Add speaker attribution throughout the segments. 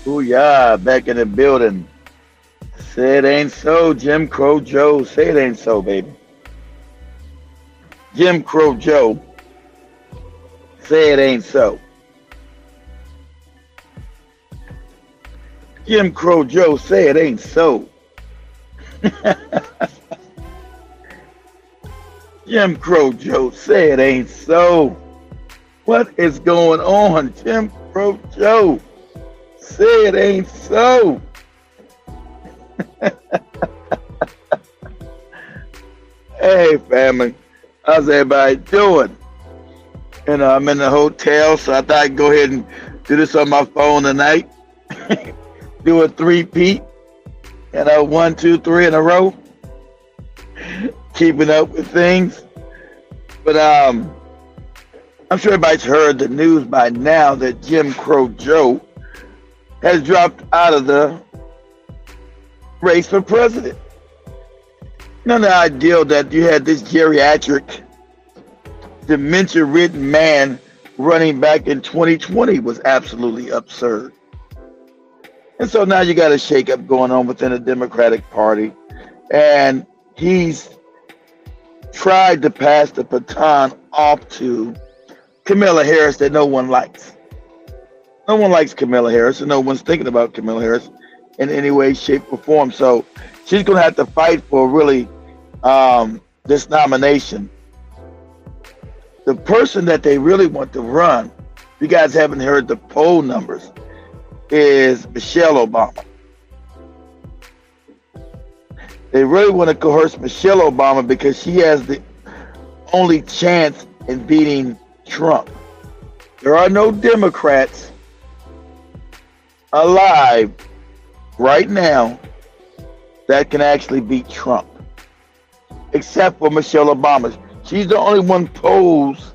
Speaker 1: Ooh, yeah, back in the building. Say it ain't so, Jim Crow Joe. Say it ain't so, baby. Jim Crow Joe. Say it ain't so. Jim Crow Joe. Say it ain't so. Jim Crow Joe. Say it ain't so. What is going on, Jim Crow Joe? Say it ain't so. Hey, family. How's everybody doing? I'm in the hotel, so I thought I'd go ahead and do this on my phone tonight. Do a three-peat. 1, 2, 3 in a row. Keeping up with things. But I'm sure everybody's heard the news by now that Jim Crow Joe has dropped out of the race for president. None of the ideal that you had this geriatric, dementia-ridden man running back in 2020 was absolutely absurd. And so now you got a shakeup going on within the Democratic Party. And he's tried to pass the baton off to Kamala Harris that no one likes. No one likes Kamala Harris, and no one's thinking about Kamala Harris in any way, shape, or form. So she's going to have to fight for really this nomination. The person that they really want to run, if you guys haven't heard the poll numbers, is Michelle Obama. They really want to coerce Michelle Obama because she has the only chance in beating Trump. There are no Democrats alive right now that can actually beat Trump, except for Michelle Obama. She's the only one polls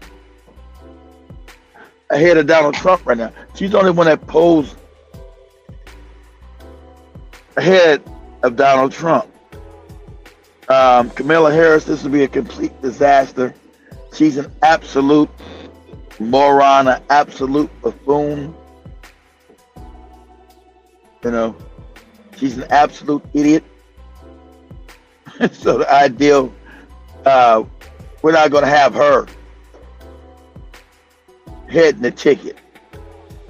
Speaker 1: ahead of Donald Trump right now. She's the only one that polls ahead of Donald Trump. Kamala Harris, this will be a complete disaster. She's an absolute moron, an absolute buffoon. She's an absolute idiot. So the ideal, we're not going to have her heading the ticket.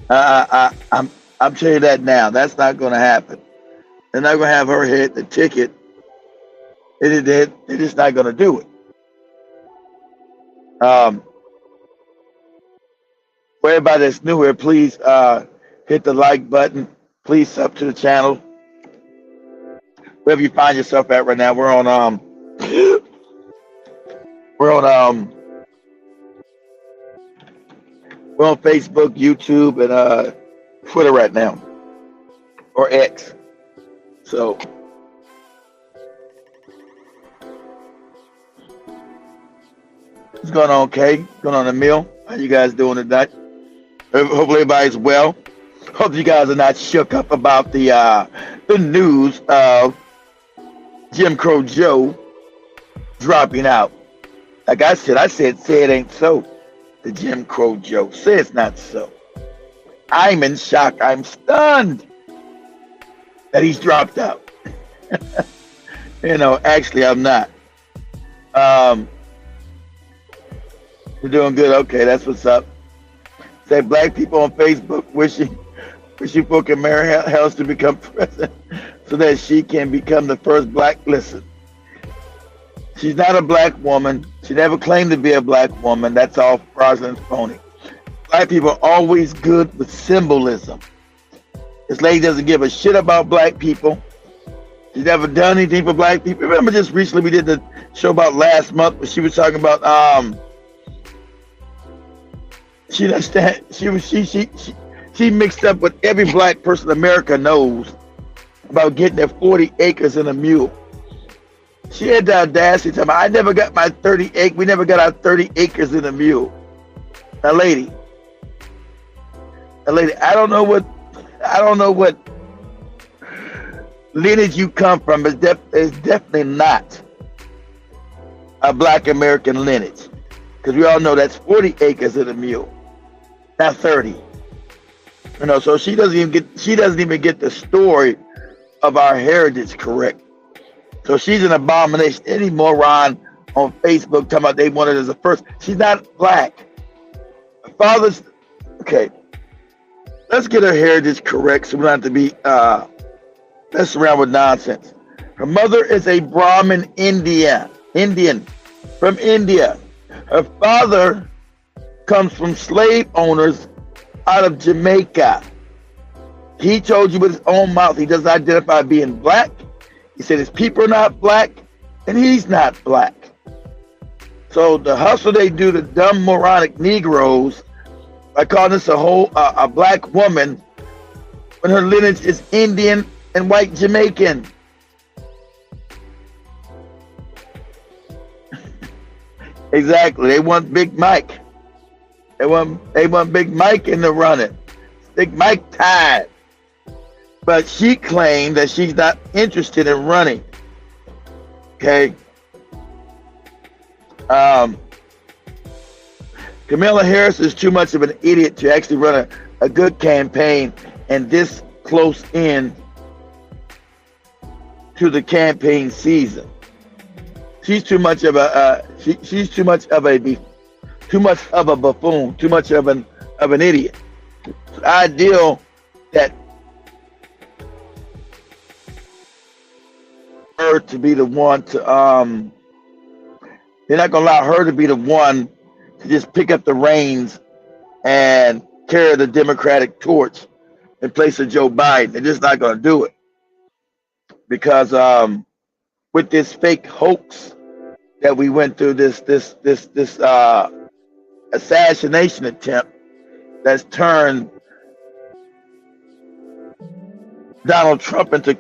Speaker 1: I'm telling you that now. That's not going to happen. They're not going to have her head the ticket. They're just not going to do it. For everybody that's new here, please hit the like button. Please sub to the channel. Wherever you find yourself at right now, we're on Facebook, YouTube, and Twitter right now, or X. So what's going on, Kay? What's going on, Emil? How you guys doing tonight? Hopefully everybody's well. Hope you guys are not shook up about the news of Jim Crow Joe dropping out. Like I said, say it ain't so. The Jim Crow Joe. Say it's not so. I'm in shock. I'm stunned that he's dropped out. Actually, I'm not. You're doing good. Okay, that's what's up. Say black people on Facebook wishing for Kamala Harris to become president so that she can become the first black. Listen, she's not a black woman. She never claimed to be a black woman. That's all fraudulent, phony. Black people are always good with symbolism. This lady doesn't give a shit about black people. She's never done anything for black people. Remember, just recently we did the show about last month where she was talking about she mixed up what every black person in America knows about getting their 40 acres and a mule. She had the audacity to tell me, I never got my 30 acres. We never got our 30 acres and a mule. Now, lady, I don't know what lineage you come from. It's definitely not a black American lineage. Because we all know that's 40 acres and a mule, not 30. So she doesn't even get the story of our heritage correct. So she's an abomination. Any moron on Facebook talking about they wanted as a first. She's not black. Her father's okay. Let's get her heritage correct so we don't have to be messing around with nonsense. Her mother is a Brahmin Indian from India. Her father comes from slave owners out of Jamaica. He told you with his own mouth he doesn't identify being black. He said his people are not black, and he's not black. So the hustle they do to dumb moronic Negroes by calling this a black woman when her lineage is Indian and white Jamaican. Exactly. They want Big Mike. They want Big Mike in the running. Big Mike tied. But she claimed that she's not interested in running. Okay. Kamala Harris is too much of an idiot to actually run a good campaign and this close in to the campaign season. She's too much of a buffoon, too much of an idiot. It's ideal that her to be the one to they're not gonna allow her to be the one to just pick up the reins and carry the Democratic torch in place of Joe Biden. They're just not gonna do it because with this fake hoax that we went through, this assassination attempt that's turned Donald Trump into a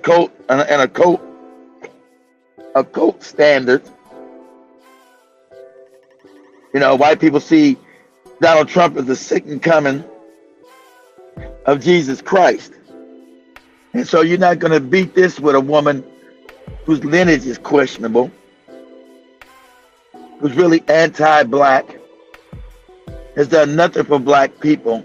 Speaker 1: cult standard. White people see Donald Trump as the second coming of Jesus Christ. And so you're not going to beat this with a woman whose lineage is questionable, who's really anti-black, has done nothing for black people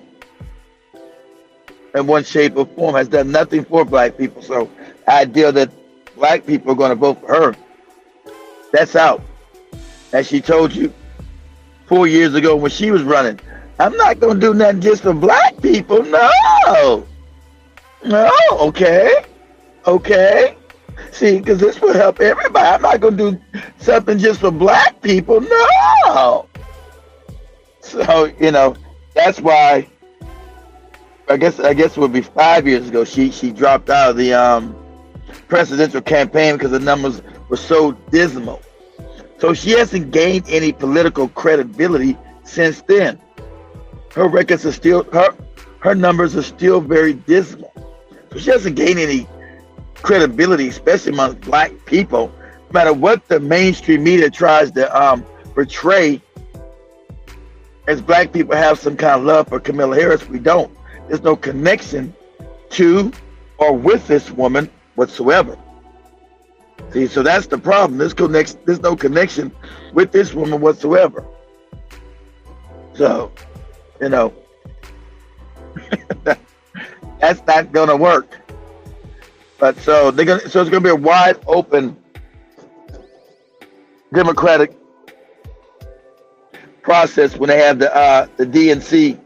Speaker 1: in one shape or form, has done nothing for black people. So ideal that black people are going to vote for her. That's out. As she told you 4 years ago when she was running, I'm not going to do nothing just for black people. No. Okay. See, because this will help everybody. I'm not going to do something just for black people. No. So, that's why I guess it would be 5 years ago she dropped out of the presidential campaign because the numbers were so dismal. So she hasn't gained any political credibility since then. Her records are still her numbers are still very dismal. So she hasn't gained any credibility, especially among black people. No matter what the mainstream media tries to portray as black people have some kind of love for Kamala Harris, we don't. There's no connection to or with this woman whatsoever. See, so that's the problem. There's no connection with this woman whatsoever. So, that's not gonna work. But so it's gonna be a wide open Democratic process when they have the DNC,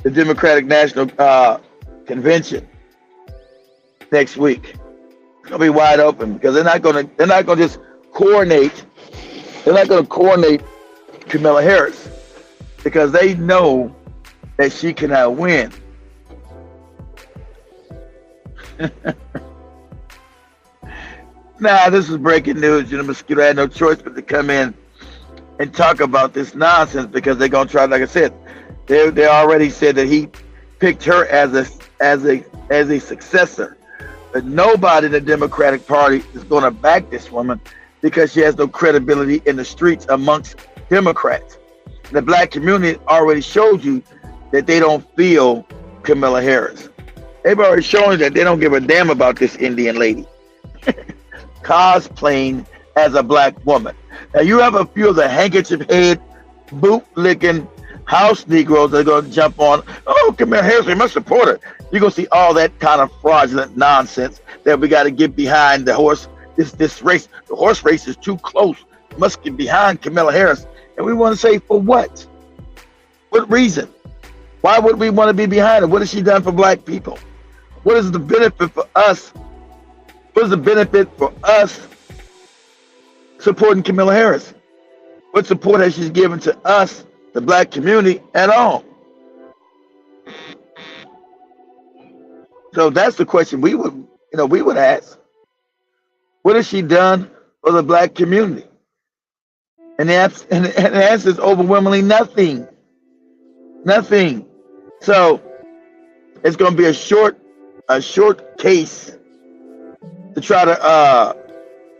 Speaker 1: the Democratic National Convention next week. It's gonna be wide open because they're not gonna just coordinate. They're not gonna coordinate Kamala Harris because they know that she cannot win. Nah, this is breaking news. Mosquito had no choice but to come in and talk about this nonsense because they're gonna try. Like I said, they already said that he picked her as a successor. But nobody in the Democratic Party is going to back this woman because she has no credibility in the streets amongst Democrats. The black community already showed you that they don't feel Kamala Harris. They've already shown you that they don't give a damn about this Indian lady cosplaying as a black woman. Now you have a few of the handkerchief head, boot licking, House Negroes that are going to jump on, oh, Kamala Harris, we must support her. You're going to see all that kind of fraudulent nonsense that we got to get behind the horse. This race, the horse race is too close. We must get behind Kamala Harris. And we want to say, for what? What reason? Why would we want to be behind her? What has she done for black people? What is the benefit for us? What is the benefit for us supporting Kamala Harris? What support has she given to us, the black community, at all? So that's the question we would ask. What has she done for the black community? And the answer is overwhelmingly nothing. Nothing. So it's going to be a short case to try to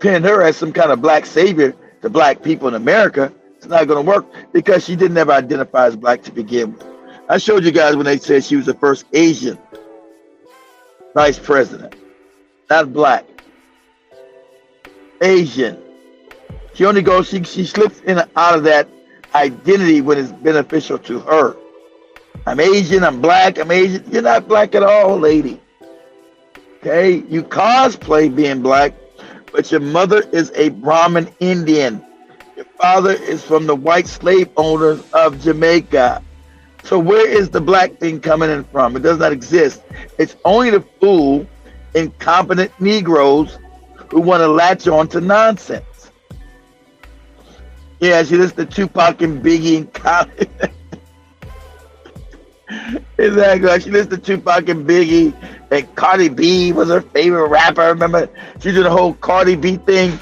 Speaker 1: pin her as some kind of black savior to black people in America. It's not going to work because she didn't ever identify as black to begin with. I showed you guys when they said she was the first Asian vice president, not black. Asian. She only goes, she slips in and out of that identity when it's beneficial to her. I'm Asian, I'm black, I'm Asian. You're not black at all, lady. Okay? You cosplay being black, but your mother is a Brahmin Indian. Your father is from the white slave owners of Jamaica. So where is the black thing coming in from? It does not exist. It's only to fool incompetent Negroes who want to latch on to nonsense. Yeah, she listened to Tupac and Biggie in college. Exactly. She listened to Tupac and Biggie, and Cardi B was her favorite rapper. Remember, she did the whole Cardi B thing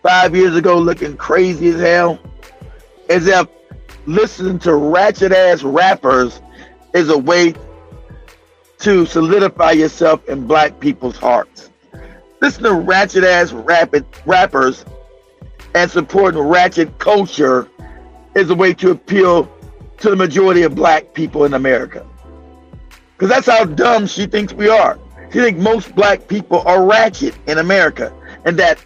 Speaker 1: 5 years ago, looking crazy as hell. As if listening to ratchet ass rappers is a way to solidify yourself in black people's hearts. Listen to ratchet ass rappers and supporting ratchet culture is a way to appeal to the majority of black people in America. Because that's how dumb she thinks we are. She thinks most black people are ratchet in America, and that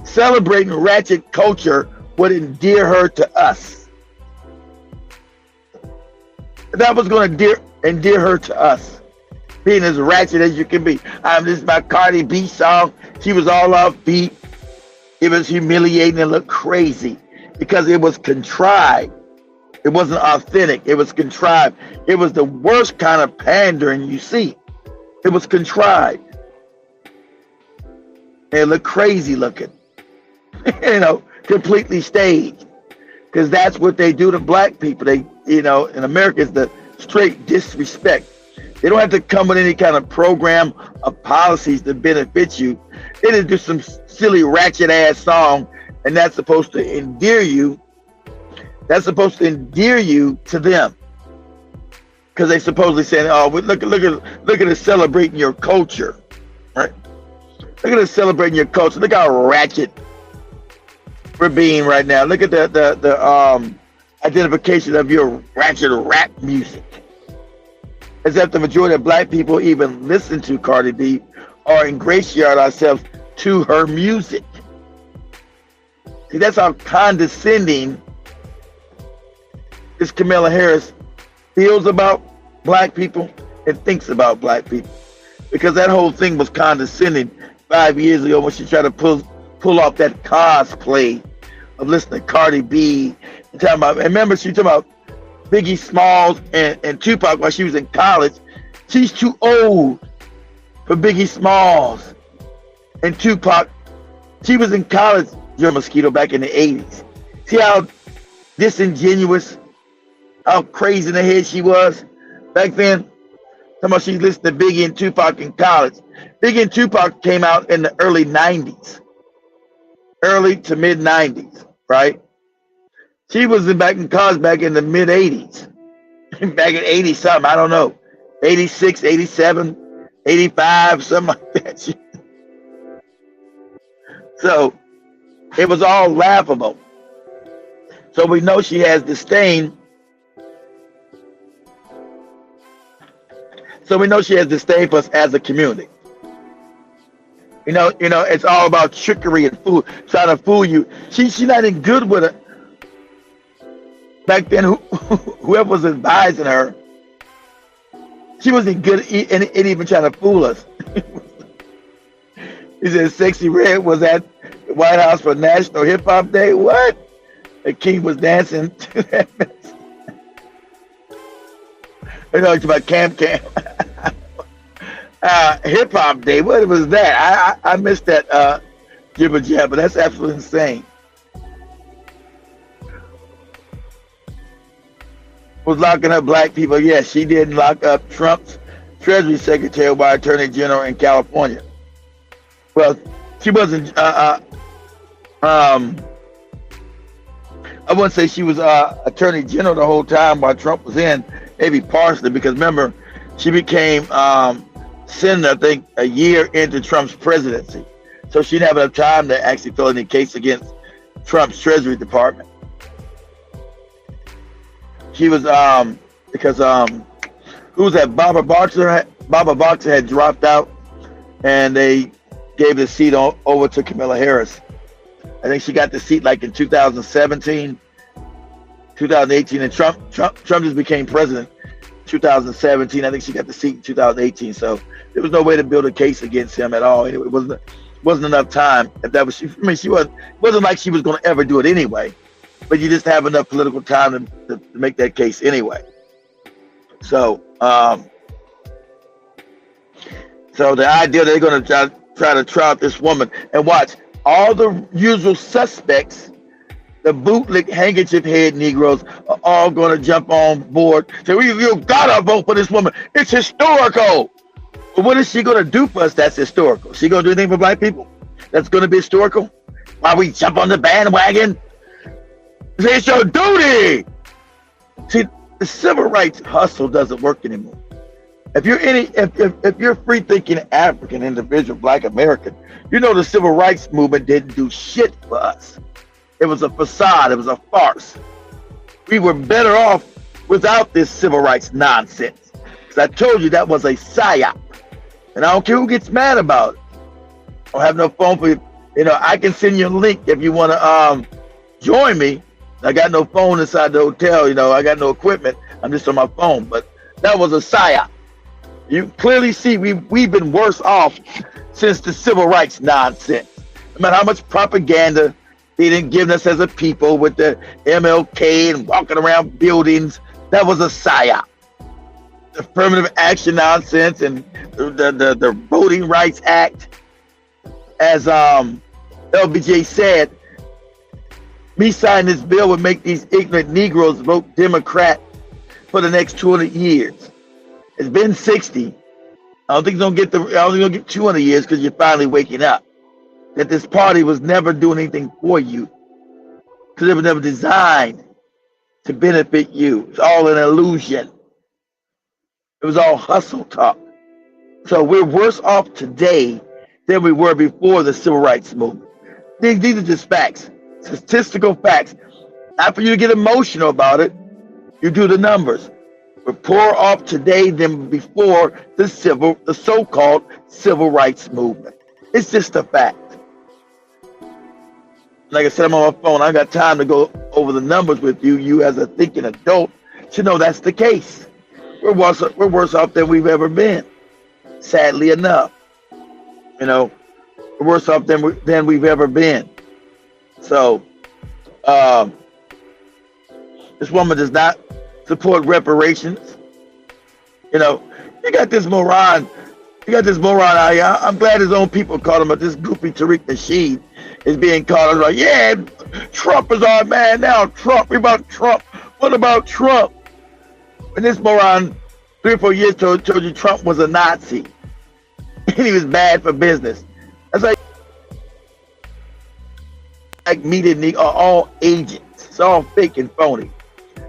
Speaker 1: celebrating ratchet culture would endear her to us. That was going to endear her to us, being as ratchet as you can be. This is my Cardi B song. She was all off beat. It was humiliating and looked crazy because it was contrived. It wasn't authentic. It was contrived. It was the worst kind of pandering you see. It was contrived. It looked crazy looking. Completely staged. Because that's what they do to black people. They, in America, it's the straight disrespect. They don't have to come with any kind of program of policies to benefit you. They just do some silly ratchet ass song, and that's supposed to endear you. That's supposed to endear you to them, because they supposedly saying, "Oh, look at us celebrating your culture, right? Look at us celebrating your culture. Look how ratchet we're being right now. Look at the identification of your ratchet rap music." As if the majority of black people even listen to Cardi B or ingratiate ourselves to her music. See, that's how condescending this Kamala Harris feels about black people and thinks about black people. Because that whole thing was condescending 5 years ago when she tried to pull off that cosplay of listening to Cardi B and talking about, and remember she talking about Biggie Smalls and Tupac while she was in college. She's too old for Biggie Smalls and Tupac. She was in college, Joe Mosquito, back in the 80s. See how disingenuous, how crazy in the head she was back then? Talking about she listened to Biggie and Tupac in college. Biggie and Tupac came out in the early 90s. Early to mid 90s, right? She was back in college back in the mid 80s. Back in 80 something, I don't know. 86, 87, 85, something like that. So it was all laughable. So we know she has disdain. So we know she has disdain for us as a community. It's all about trickery and fool, trying to fool you. She's not even good with it. Back then, whoever was advising her, she wasn't good at even trying to fool us. He said Sexy Red was at the White House for National Hip Hop Day. What? The king was dancing to that mess. You know, it's about Camp Camp. Hip Hop Day. What was that? I missed that jibber jabber. That's absolutely insane. Was locking up black people. Yes, she did lock up Trump's Treasury Secretary by Attorney General in California. Well, she wasn't. I wouldn't say she was Attorney General the whole time while Trump was in. Maybe partially because remember, she became senator, I think, a year into Trump's presidency, so she didn't have enough time to actually fill any case against Trump's Treasury Department. She was because who was that? Barbara Boxer. Barbara Boxer had dropped out, and they gave the seat over to Kamala Harris. I think she got the seat like in 2017, 2018, and Trump just became president 2017. I think she got the seat in 2018. So there was no way to build a case against him at all. Anyway, it wasn't enough time. If that was, I mean, it wasn't like she was going to ever do it anyway. But you just have enough political time to make that case anyway. So, so the idea they're going to try to trout this woman and watch all the usual suspects, the bootleg handkerchief head Negroes are all going to jump on board. So you gotta vote for this woman. It's historical. But what is she going to do for us? That's historical. She going to do anything for black people? That's going to be historical. While we jump on the bandwagon. It's your duty. See, the civil rights hustle doesn't work anymore. If you're free-thinking African individual, Black American, you know the civil rights movement didn't do shit for us. It was a facade. It was a farce. We were better off without this civil rights nonsense. Because I told you that was a psyop, and I don't care who gets mad about it. I don't have no phone for you. You know, I can send you a link if you want to join me. I got no phone inside the hotel, you know, I got no equipment. I'm just on my phone, but that was a psyop. You clearly see we've been worse off since the civil rights nonsense. No matter how much propaganda they didn't give us as a people with the MLK and walking around buildings, that was a psyop. The affirmative action nonsense and the Voting Rights Act, as LBJ said, me signing this bill would make these ignorant Negroes vote Democrat for the next 200 years. It's been 60. I don't think it's gonna get 200 years because you're finally waking up. That this party was never doing anything for you. Because it was never designed to benefit you. It's all an illusion. It was all hustle talk. So we're worse off today than we were before the civil rights movement. These are just facts. Statistical facts. Not for you to get emotional about it. You do the numbers. We're poorer off today than before the so-called civil rights movement. It's just a fact. Like I said, I'm on my phone. I got time to go over the numbers with you. You as a thinking adult should know that's the case. We're worse off than we've ever been. Sadly enough. You know, we're worse off than we've ever been. So, this woman does not support reparations. You know, you got this moron out here. I'm glad his own people called him, but this goofy Tariq Nasheed is being called like, yeah, Trump is our man now. Trump, we about Trump. What about Trump? And this moron 3 or 4 years told you Trump was a Nazi. And he was bad for business. That's like media are all agents. It's all fake and phony.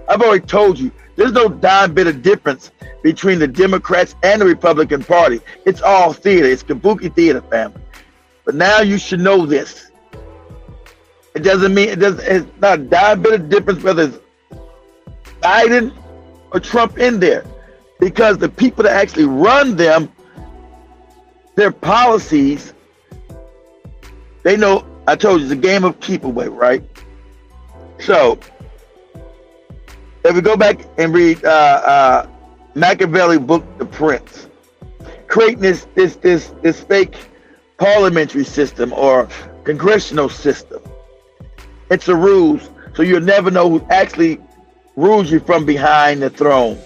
Speaker 1: I've already told you, there's no dime bit of difference between the Democrats and the Republican Party. It's all theater. It's kabuki theater, family. But now you should know this. It doesn't mean it's not a dime bit of difference whether it's Biden or Trump in there, because the people that actually run them, their policies, they know. I told you it's a game of keep away, right? So If we go back and read Machiavelli book, The Prince, creating this fake parliamentary system or congressional system. It's a ruse, so you'll never know who actually rules you from behind the throne.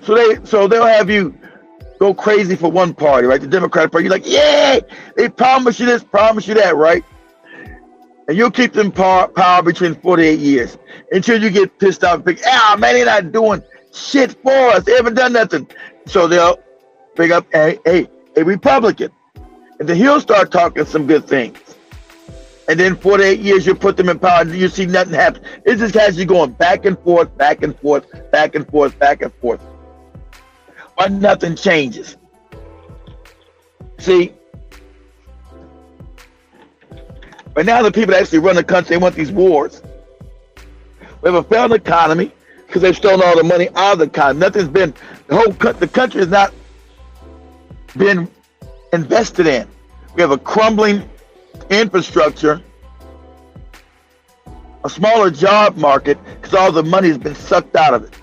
Speaker 1: So they'll have you go crazy for one party, right? The Democratic Party. You're like, yeah, they promise you this, promise you that, right? And you'll keep them power between 48 years until you get pissed off and think, man, they're not doing shit for us. They haven't done nothing. So they'll bring up a Republican. And then he'll start talking some good things. And then 48 years, you put them in power and you see nothing happen. It just has you going back and forth, back and forth, back and forth, back and forth. But nothing changes. See? But now the people that actually run the country, they want these wars. We have a failed economy because they've stolen all the money out of the economy. Nothing's been, the country has not been invested in. We have a crumbling infrastructure, a smaller job market because all the money has been sucked out of it.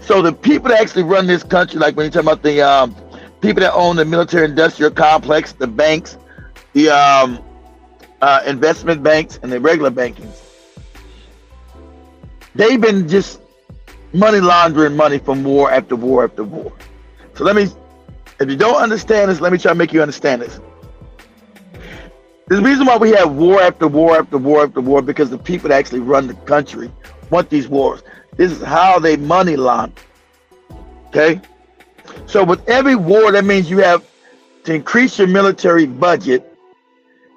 Speaker 1: So the people that actually run this country, like when you talk about the people that own the military-industrial complex, the banks, the investment banks, and the regular bankings, they've been just money laundering money from war after war after war. So if you don't understand this, let me try to make you understand this. There's a reason why we have war after war after war after war, because the people that actually run the country want these wars. This is how they money launder. Okay? So with every war, that means you have to increase your military budget.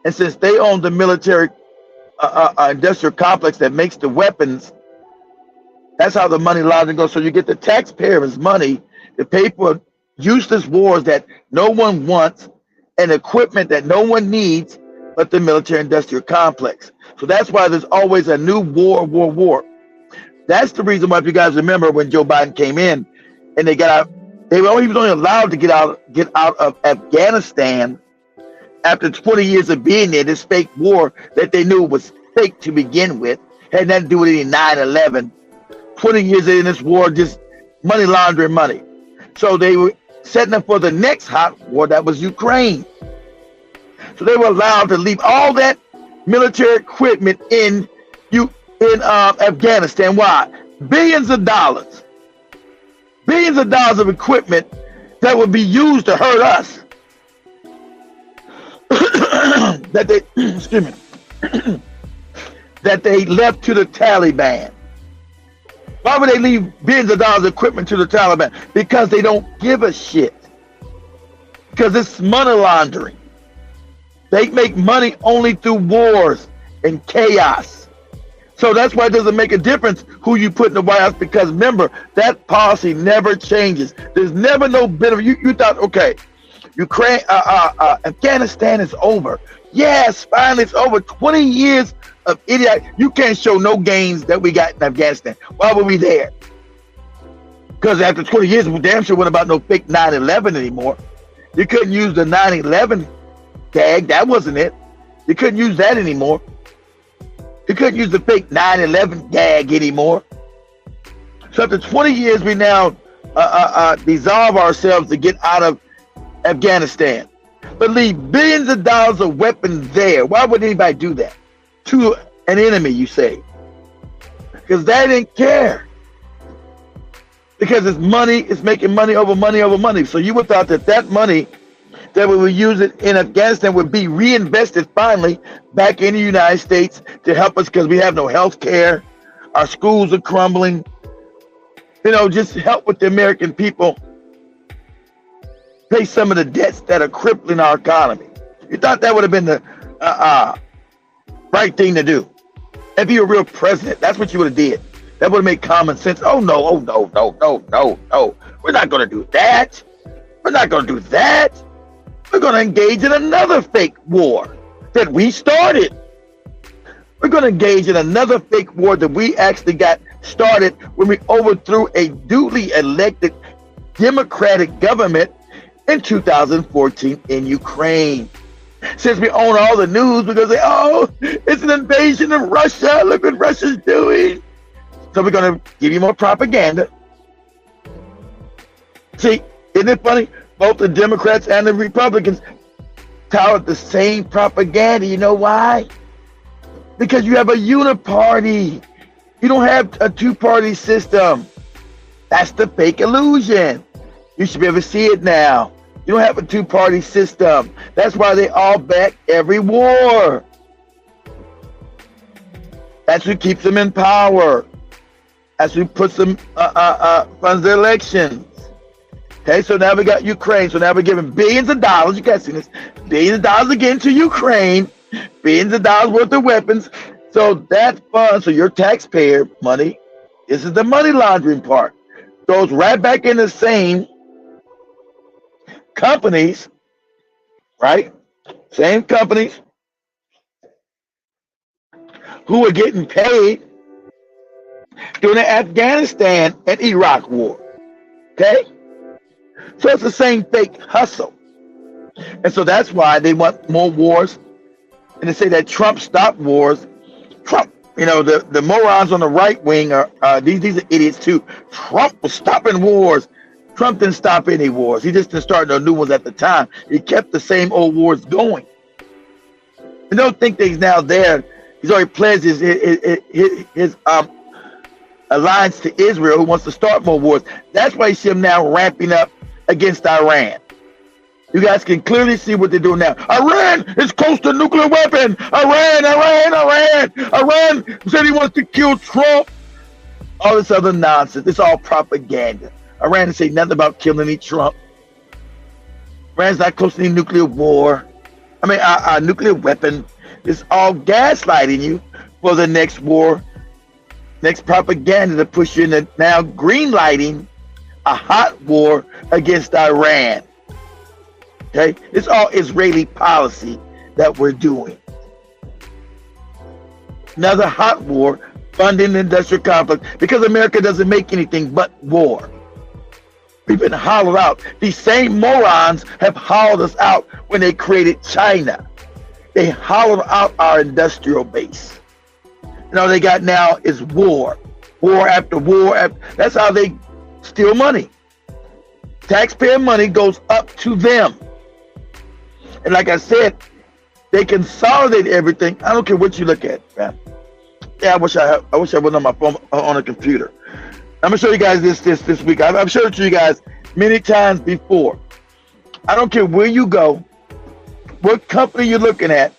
Speaker 1: And since they own the military industrial complex that makes the weapons, that's how the money laundering goes. So you get the taxpayers' money to pay for useless wars that no one wants and equipment that no one needs but the military industrial complex. So that's why there's always a new war. That's the reason why, if you guys remember, when Joe Biden came in and he was only allowed to get out of Afghanistan after 20 years of being there, this fake war that they knew was fake to begin with, had nothing to do with any 9/11. 20 years in this war, just money laundering money. So they were setting up for the next hot war, that was Ukraine. So they were allowed to leave all that military equipment in Afghanistan. Why? Billions of dollars of equipment that would be used to hurt us. that they left to the Taliban. Why would they leave billions of dollars of equipment to the Taliban? Because they don't give a shit. Because it's money laundering. They make money only through wars and chaos. So that's why it doesn't make a difference who you put in the White House, because remember, that policy never changes. There's never no benefit. You thought, okay, Ukraine, Afghanistan is over. Yes, finally it's over. 20 years of idiot. You can't show no gains that we got in Afghanistan. Why were we there? Because after 20 years, we damn sure wasn't about no fake 9/11 anymore. You couldn't use the 9/11 gag. That wasn't it. You couldn't use that anymore. You couldn't use the fake 9/11 gag anymore. So after 20 years, we now dissolve ourselves to get out of Afghanistan, but leave billions of dollars of weapons there. Why would anybody do that to an enemy, you say? Because they didn't care. Because it's money, it's making money over money over money. So you would thought that money that we would use it in Afghanistan would be reinvested finally back in the United States to help us, because we have no health care. Our schools are crumbling. Just help with the American people pay some of the debts that are crippling our economy. You thought that would have been the right thing to do. If you were a real president, that's what you would have did. That would have made common sense. Oh no. We're not going to do that. We're not going to do that. We're going to engage in another fake war that we started. We're going to engage in another fake war that we actually got started when we overthrew a duly elected democratic government in 2014 in Ukraine. Since we own all the news, we're going to say, oh, it's an invasion of Russia. Look what Russia's doing. So we're going to give you more propaganda. See, isn't it funny? Both the Democrats and the Republicans tout the same propaganda. You know why? Because you have a uniparty. You don't have a two-party system. That's the fake illusion. You should be able to see it now. You don't have a two-party system. That's why they all back every war. That's what keeps them in power. That's what puts them funds their elections. Okay, so now we got Ukraine. So now we're giving billions of dollars. You guys see this? Billions of dollars again to Ukraine. Billions of dollars worth of weapons. So that fund, so your taxpayer money, this is the money laundering part, goes right back in the same companies, right? Same companies who are getting paid during the Afghanistan and Iraq war. Okay? So it's the same fake hustle. And so that's why they want more wars. And they say that Trump stopped wars. Trump, you know, the morons on the right wing are these are idiots too. Trump was stopping wars. Trump didn't stop any wars. He just didn't start no new ones at the time. He kept the same old wars going. And don't think that he's now there. He's already pledged his alliance to Israel, who wants to start more wars. That's why you see him now ramping up against Iran. You guys can clearly see what they're doing now. Iran is close to nuclear weapon. Iran said he wants to kill Trump. All this other nonsense. It's all propaganda. Iran didn't say nothing about killing any Trump. Iran's not close to any nuclear war. I mean, nuclear weapon. It's all gaslighting you for the next war, next propaganda to push you into now green lighting a hot war against Iran. Okay, it's all Israeli policy that we're doing. Another hot war, funding the industrial conflict, because America doesn't make anything but war. We've been hollowed out. These same morons have hollowed us out when they created China. They hollowed out our industrial base. And all they got now is war. War after war. That's how they steal money. Taxpayer money goes up to them. And like I said, they consolidate everything. I don't care what you look at, man. Yeah, I wish I was on my phone on a computer. I'm gonna show you guys this week. I've showed it to you guys many times before. I don't care where you go, what company you're looking at.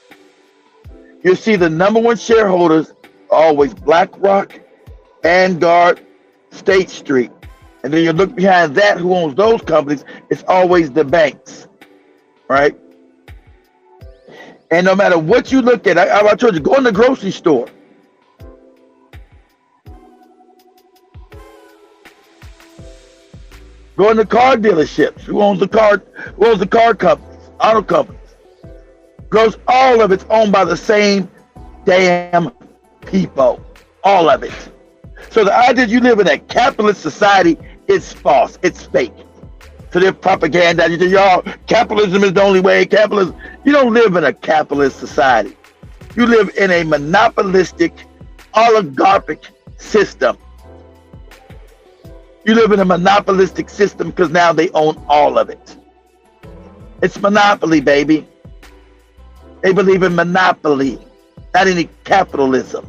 Speaker 1: You'll see the number one shareholders are always BlackRock, Vanguard, State Street. And then you look behind that, who owns those companies, it's always the banks, right? And no matter what you look at, I told you, go in the grocery store. Go in the car dealerships. Who owns the car companies, auto companies? Gross, all of it's owned by the same damn people. All of it. So the idea that you live in a capitalist society is false. It's fake. So their propaganda, you say, y'all, capitalism is the only way. Capitalism. You don't live in a capitalist society. You live in a monopolistic, oligarchic system. You live in a monopolistic system because now they own all of it. It's monopoly, baby. They believe in monopoly, not any capitalism.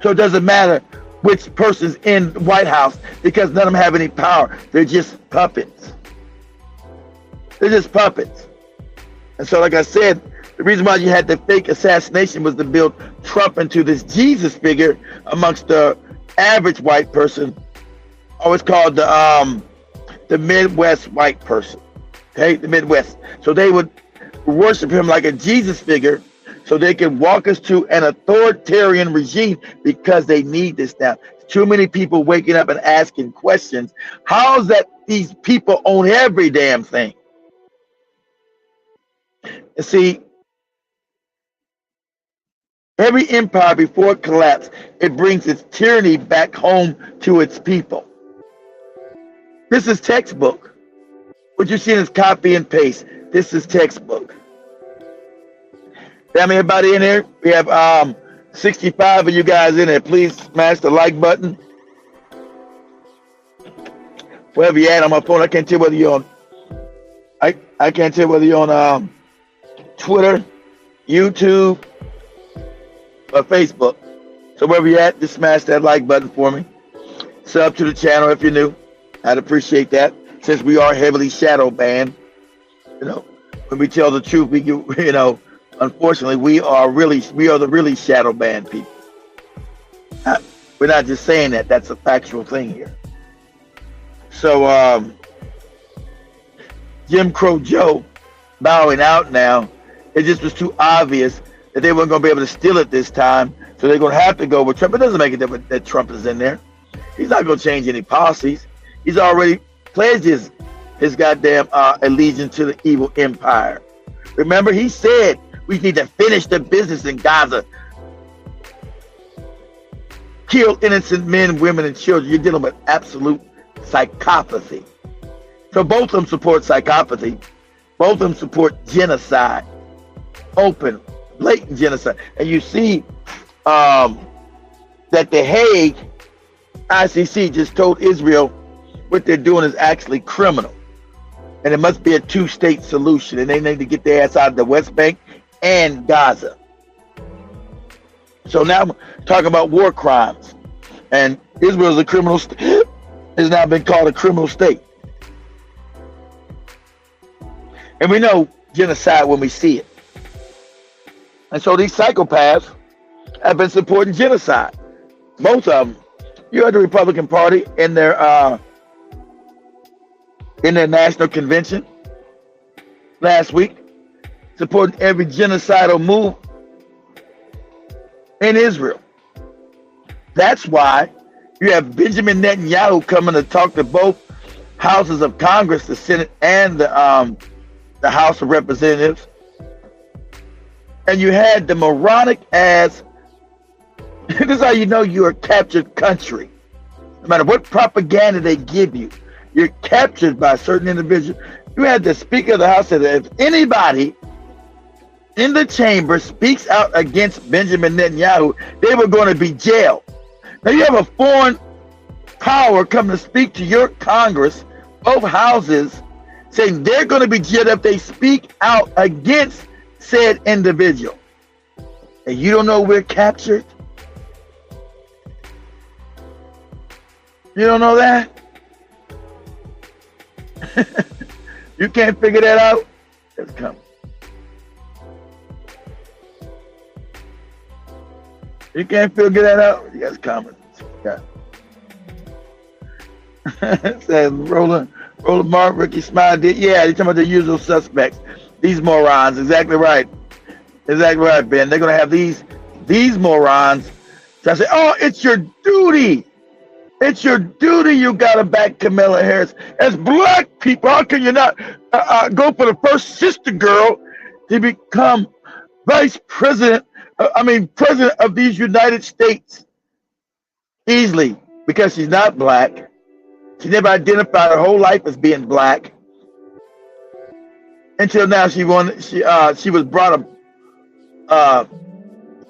Speaker 1: So it doesn't matter which person's in the White House because none of them have any power. They're just puppets. They're just puppets. And so, like I said, the reason why you had the fake assassination was to build Trump into this Jesus figure amongst the average white person, always called the Midwest white person. Okay, the Midwest. So they would worship him like a Jesus figure so they can walk us to an authoritarian regime because they need this now. Too many people waking up and asking questions. How is that these people own every damn thing? And see, every empire before it collapses, it brings its tyranny back home to its people. This is textbook. What you see is copy and paste. This is textbook. Damn, everybody in here? We have 65 of you guys in there, please smash the like button. Wherever you're at on my phone, I can't tell whether you're on. I can't tell whether you're on Twitter, YouTube, or Facebook. So wherever you're at, just smash that like button for me. Sub to the channel if you're new. I'd appreciate that. Since we are heavily shadow banned, when we tell the truth, unfortunately, we are the really shadow banned people. We're not just saying that. That's a factual thing here. So, Jim Crow Joe bowing out now. It just was too obvious that they weren't going to be able to steal it this time. So they're going to have to go with Trump. It doesn't make a difference that Trump is in there. He's not going to change any policies. He's already pledged his goddamn allegiance to the evil empire. Remember, he said we need to finish the business in Gaza. Kill innocent men, women, and children. You're dealing with absolute psychopathy. So both of them support psychopathy. Both of them support genocide. Open, blatant genocide. And you see that the Hague ICC just told Israel what they're doing is actually criminal. And it must be a two-state solution. And they need to get their ass out of the West Bank and Gaza. So now I'm talking about war crimes. And Israel is a criminal state. Has now been called a criminal state. And we know genocide when we see it. And so these psychopaths have been supporting genocide. Both of them. You heard the Republican Party in their national convention last week, supporting every genocidal move in Israel. That's why you have Benjamin Netanyahu coming to talk to both houses of Congress, the Senate and the House of Representatives. And you had the moronic ass. This is how you know you're a captured country. No matter what propaganda they give you, you're captured by a certain individual. You had the Speaker of the House say that if anybody in the chamber speaks out against Benjamin Netanyahu, they were going to be jailed. Now you have a foreign power come to speak to your Congress, both houses, saying they're going to be jailed if they speak out against said individual. And you don't know we're captured? You don't know that? You can't figure that out? It's coming. You can't figure that out? It's coming. Yeah. It says Roland Martin, Ricky Smiley did. Yeah, they're talking about the usual suspects. These morons. Exactly right. Exactly right, Ben. They're going to have these morons try to say, oh, it's your duty. It's your duty. You got to back Kamala Harris. As black people, how can you not go for the first sister girl to become president of these United States? Easily, because she's not black. She never identified her whole life as being black. Until now, she was brought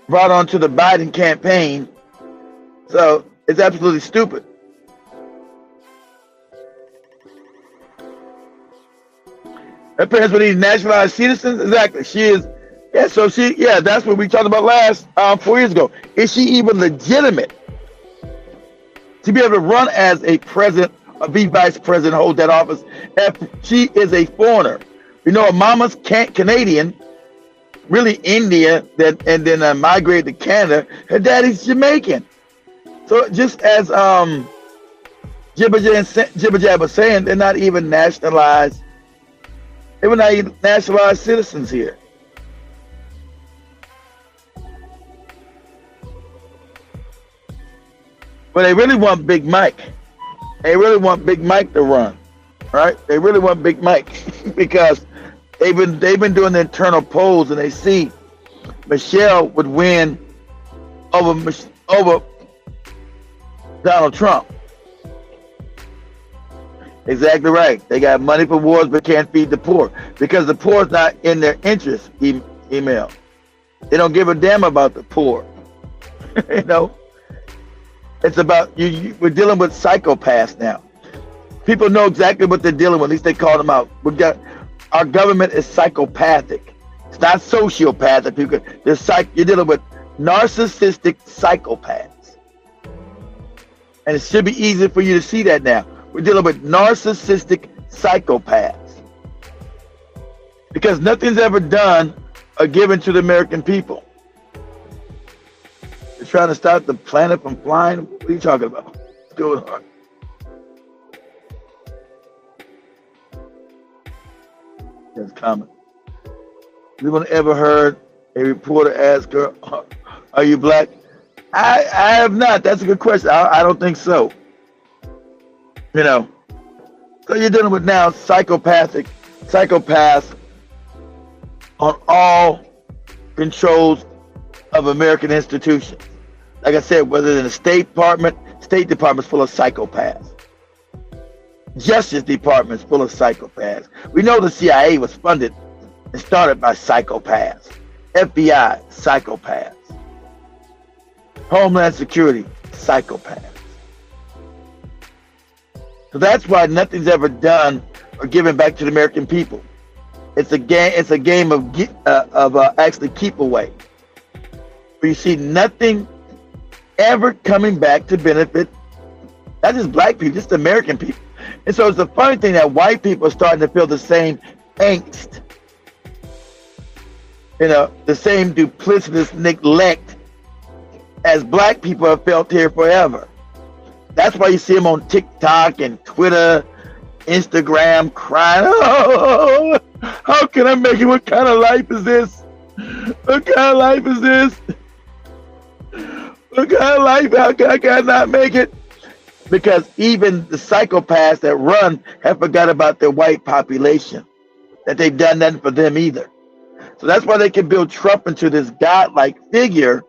Speaker 1: onto the Biden campaign. So it's absolutely stupid. Her parents were these nationalized citizens. Exactly. She is. Yeah. So that's what we talked about last 4 years ago. Is she even legitimate to be able to run as a president or be vice president, hold that office? If she is a foreigner, her mama's Canadian, really India, and then migrated to Canada. Her daddy's Jamaican. So just as Jibba Jab was saying, they're not even nationalized. They were not even nationalized citizens here. But they really want Big Mike. They really want Big Mike to run, right? They really want Big Mike because they've been doing the internal polls and they see Michelle would win over Donald Trump. Exactly right. They got money for wars but can't feed the poor because the poor is not in their interest. Email. They don't give a damn about the poor. You know, it's about we're dealing with psychopaths now. People know exactly what they're dealing with. At least they call them out. Our government is psychopathic. It's not sociopathic. You're dealing with narcissistic psychopaths, and it should be easy for you to see that now. We're dealing with narcissistic psychopaths because nothing's ever done or given to the American people. You're trying to stop the planet from flying. What are you talking about? What's going on? That's common. Anyone ever heard a reporter ask her, "Are you black?" I have not. That's a good question. I don't think so. You know, so you're dealing with now psychopaths on all controls of American institutions. Like I said, whether in the State Department's full of psychopaths. Justice Department's full of psychopaths. We know the CIA was funded and started by psychopaths. FBI, psychopaths. Homeland Security, psychopaths. So that's why nothing's ever done or given back to the American people. It's a game. It's a game of actually keep away. But you see nothing ever coming back to benefit not just black people, just American people. And so it's the funny thing that white people are starting to feel the same angst, you know, the same duplicitous neglect as black people have felt here forever. That's why you see them on TikTok and Twitter, Instagram crying, "Oh, how can I make it? What kind of life is this? What kind of life is this? What kind of life? How can I not make it?" Because even the psychopaths that run have forgot about their white population, that they've done nothing for them either. So that's why they can build Trump into this godlike figure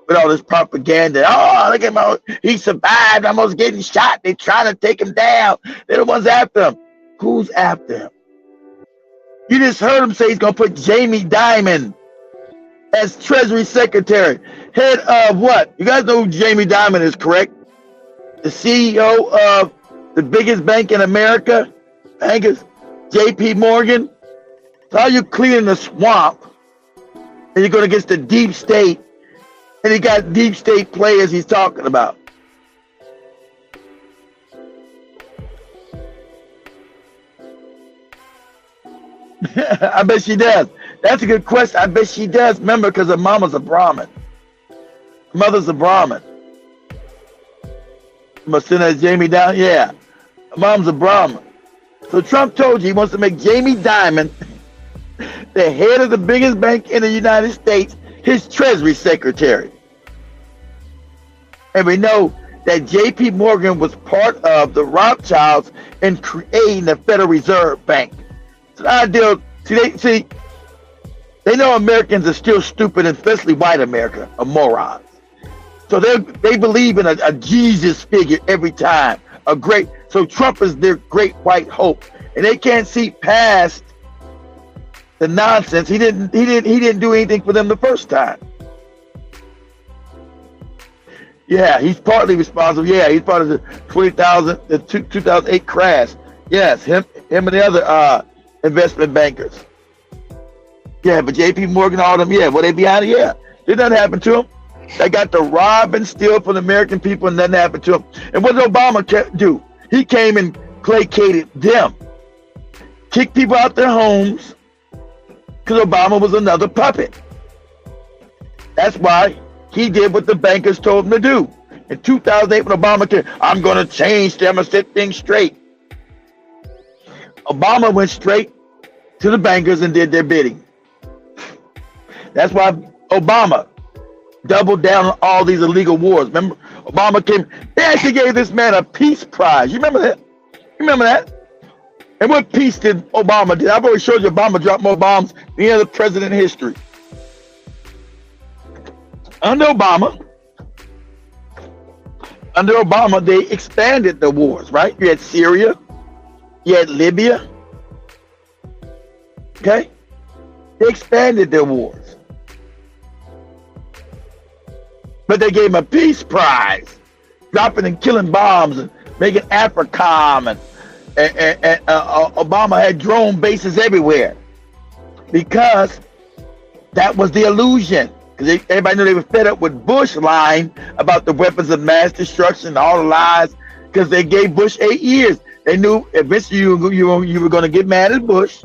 Speaker 1: with all this propaganda. "Oh, look at he survived, almost getting shot. They're trying to take him down. They're the ones after him." Who's after him? You just heard him say he's going to put Jamie Dimon as Treasury Secretary. Head of what? You guys know who Jamie Dimon is, correct? The CEO of the biggest bank in America, bankers, JP Morgan. So how you cleaning the swamp and you're going against the deep state, and he got deep state players he's talking about. I bet she does. That's a good question. I bet she does. Remember, because her mama's a Brahmin. Her mother's a Brahmin. Must send that Jamie down. Yeah. Her mom's a Brahmin. So Trump told you he wants to make Jamie Dimon, the head of the biggest bank in the United States, his Treasury Secretary. And we know that JP Morgan was part of the Rothschilds in creating the Federal Reserve Bank. So the idea, they know Americans are still stupid, and especially white America are morons. So they believe in a Jesus figure every time. So Trump is their great white hope, and they can't see past the nonsense. He didn't do anything for them the first time. Yeah, he's partly responsible. Yeah, he's part of the 2008 crash. Yes, him and the other investment bankers. Yeah, but JP Morgan, all them, yeah, were they behind it? Yeah, did nothing happen to them. They got to rob and steal from the American people, and nothing happened to them. And what did Obama do? He came and placated them, kicked people out their homes, because Obama was another puppet. That's why he did what the bankers told him to do. In 2008, when Obama came, "I'm going to change them and set things straight." Obama went straight to the bankers and did their bidding. That's why Obama doubled down on all these illegal wars. Remember, Obama came, they actually gave this man a peace prize. You remember that? And what peace did Obama do? I've already showed you Obama dropped more bombs than any other president in history. Under Obama, they expanded the wars, right? You had Syria, you had Libya. Okay? They expanded their wars. but they gave him a peace prize, dropping and killing bombs and making AFRICOM, and Obama had drone bases everywhere because that was the illusion. Because everybody knew they were fed up with Bush lying about the weapons of mass destruction, all the lies, because they gave Bush 8 years. They knew eventually you were going to get mad at Bush.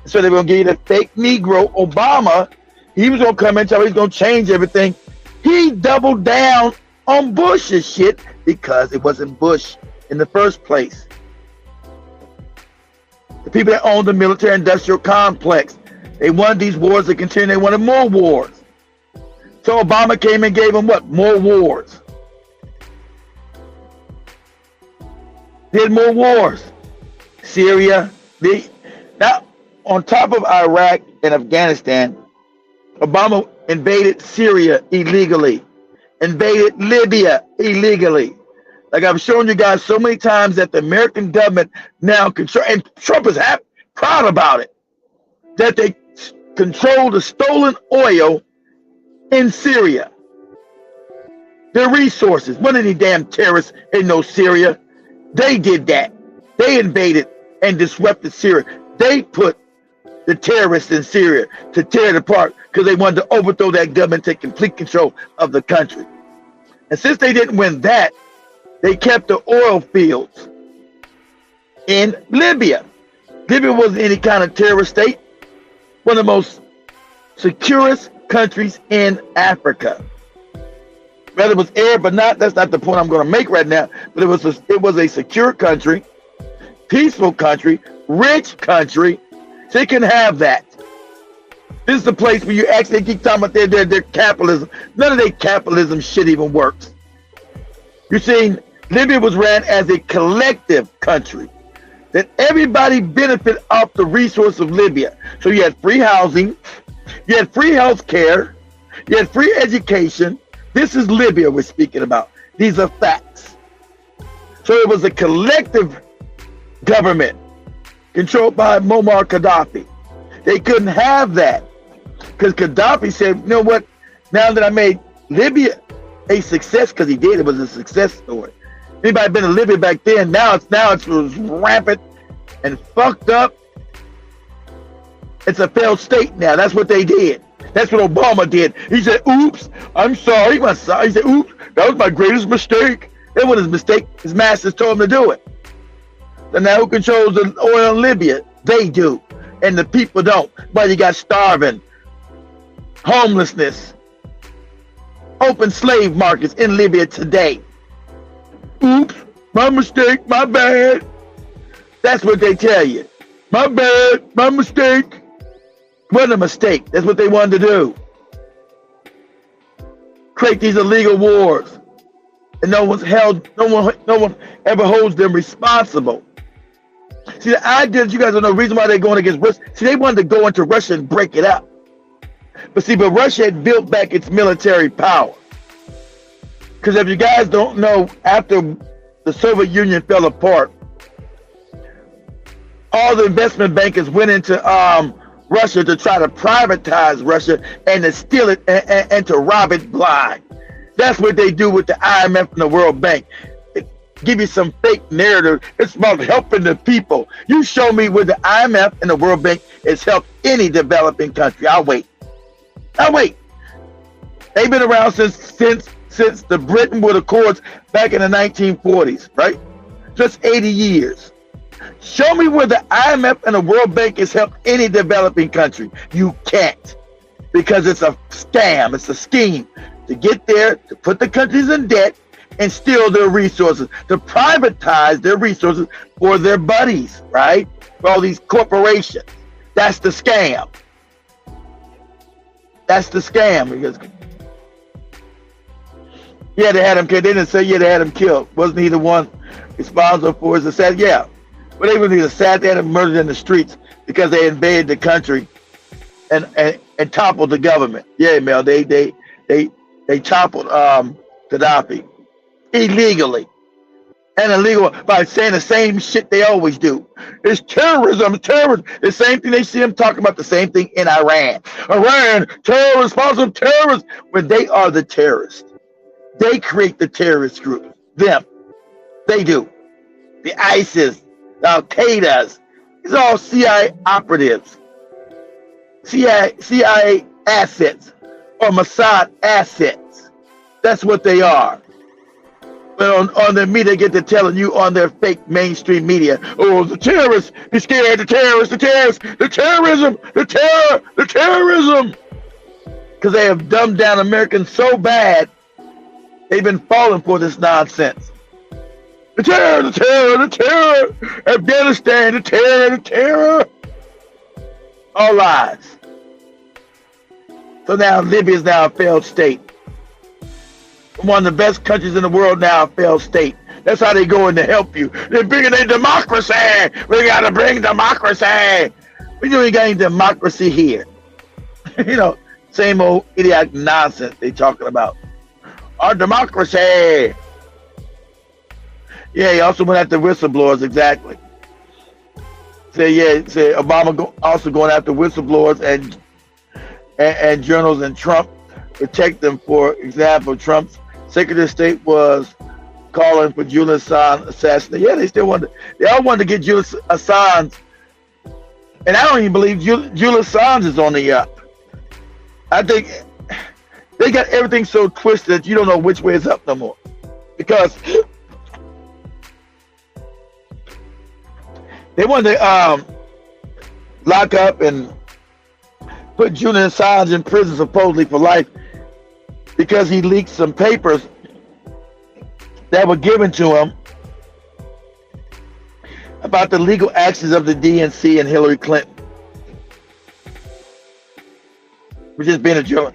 Speaker 1: So they were going to give you the fake Negro, Obama. He was going to come in and tell he was going to change everything. He doubled down on Bush's shit because it wasn't Bush in the first place. The people that owned the military-industrial complex, they wanted these wars to continue. They wanted more wars. So Obama came and gave them what? More wars. Did more wars. Syria. Now, on top of Iraq and Afghanistan, Obama invaded Syria illegally, invaded Libya illegally. Like I've shown you guys so many times that the American government now control, and Trump is proud about it, that they control the stolen oil in Syria. Their resources. One of these damn terrorists in no Syria. They did that. They invaded and disrupted Syria. They put the terrorists in Syria to tear it apart because they wanted to overthrow that government, take complete control of the country. And since they didn't win that, they kept the oil fields in Libya. Libya wasn't any kind of terrorist state. One of the most securest countries in Africa. Whether it was Arab or not, that's not the point I'm going to make right now. But it was a secure country, peaceful country, rich country. So they can have that. This is the place where you actually keep talking about their capitalism. None of their capitalism shit even works. You're seeing Libya was ran as a collective country. That everybody benefit off the resource of Libya. So you had free housing, you had free health care, you had free education. This is Libya we're speaking about. These are facts. So it was a collective government controlled by Muammar Gaddafi. They couldn't have that because Gaddafi said, you know what, now that I made Libya a success, because he did, it was a success story. Anybody been to Libya back then, now it's rampant and fucked up. It's a failed state now. That's what they did. That's what Obama did. He said, oops, I'm sorry. He said, oops, that was my greatest mistake. That was his mistake. His masters told him to do it. So now who controls the oil in Libya? They do. And the people don't. But you got starving, homelessness, open slave markets in Libya today. Oops, my mistake, my bad. That's what they tell you. My bad, my mistake. It wasn't a mistake. That's what they wanted to do. Create these illegal wars. And no one ever holds them responsible. See, the idea that you guys don't know the reason why they're going against Russia. See, they wanted to go into Russia and break it up. But Russia had built back its military power. Because if you guys don't know, after the Soviet Union fell apart, all the investment bankers went into Russia to try to privatize Russia and to steal it and to rob it blind. That's what they do with the IMF and the World Bank. Give you some fake narrative. It's about helping the people. You show me where the IMF and the World Bank has helped any developing country. I'll wait. They've been around since the Bretton Woods Accords back in the 1940s, right? Just 80 years. Show me where the IMF and the World Bank has helped any developing country. You can't, because it's a scam. It's a scheme to get there, to put the countries in debt and steal their resources, to privatize their resources for their buddies, right? For all these corporations. That's the scam. That's the scam. Because yeah, they had him killed. They didn't say yeah, they had him killed. Wasn't he the one responsible for his assassination? Yeah. But they were assassinated, they had him murdered in the streets because they invaded the country and toppled the government. Yeah, Mel, they toppled Gaddafi illegally and illegal by saying the same shit they always do. It's terrorism, the same thing they see them talking about, the same thing in Iran. Iran, terror, responsible terrorists, when they are the terrorists. They create the terrorist group. Them. They do. The ISIS, the Al-Qaeda's. These are all CIA operatives. CIA assets or Mossad assets. That's what they are. But on their media, they get to telling you on their fake mainstream media, oh, the terrorists, be scared, the terrorists, the terrorism, the terrorism. Because they have dumbed down Americans so bad, they've been falling for this nonsense. The terror, Afghanistan, the terror. All lies. So now Libya is now a failed state. One of the best countries in the world now, a failed state. That's how they go in to help you. They're bringing in democracy. We got to bring democracy. We ain't got any democracy here. Same old idiotic nonsense they talking about. Our democracy. Yeah, he also went after whistleblowers, exactly. Say Obama also going after whistleblowers and journals, and Trump protect them. For example, Trump's Secretary of State was calling for Julian Assange assassination. Yeah, they all wanted to get Julian Assange, and I don't even believe Julian Assange is on the up. I think they got everything so twisted that you don't know which way is up no more, because they wanted to lock up and put Julian Assange in prison supposedly for life because he leaked some papers that were given to him about the legal actions of the DNC and Hillary Clinton, which has been a joke.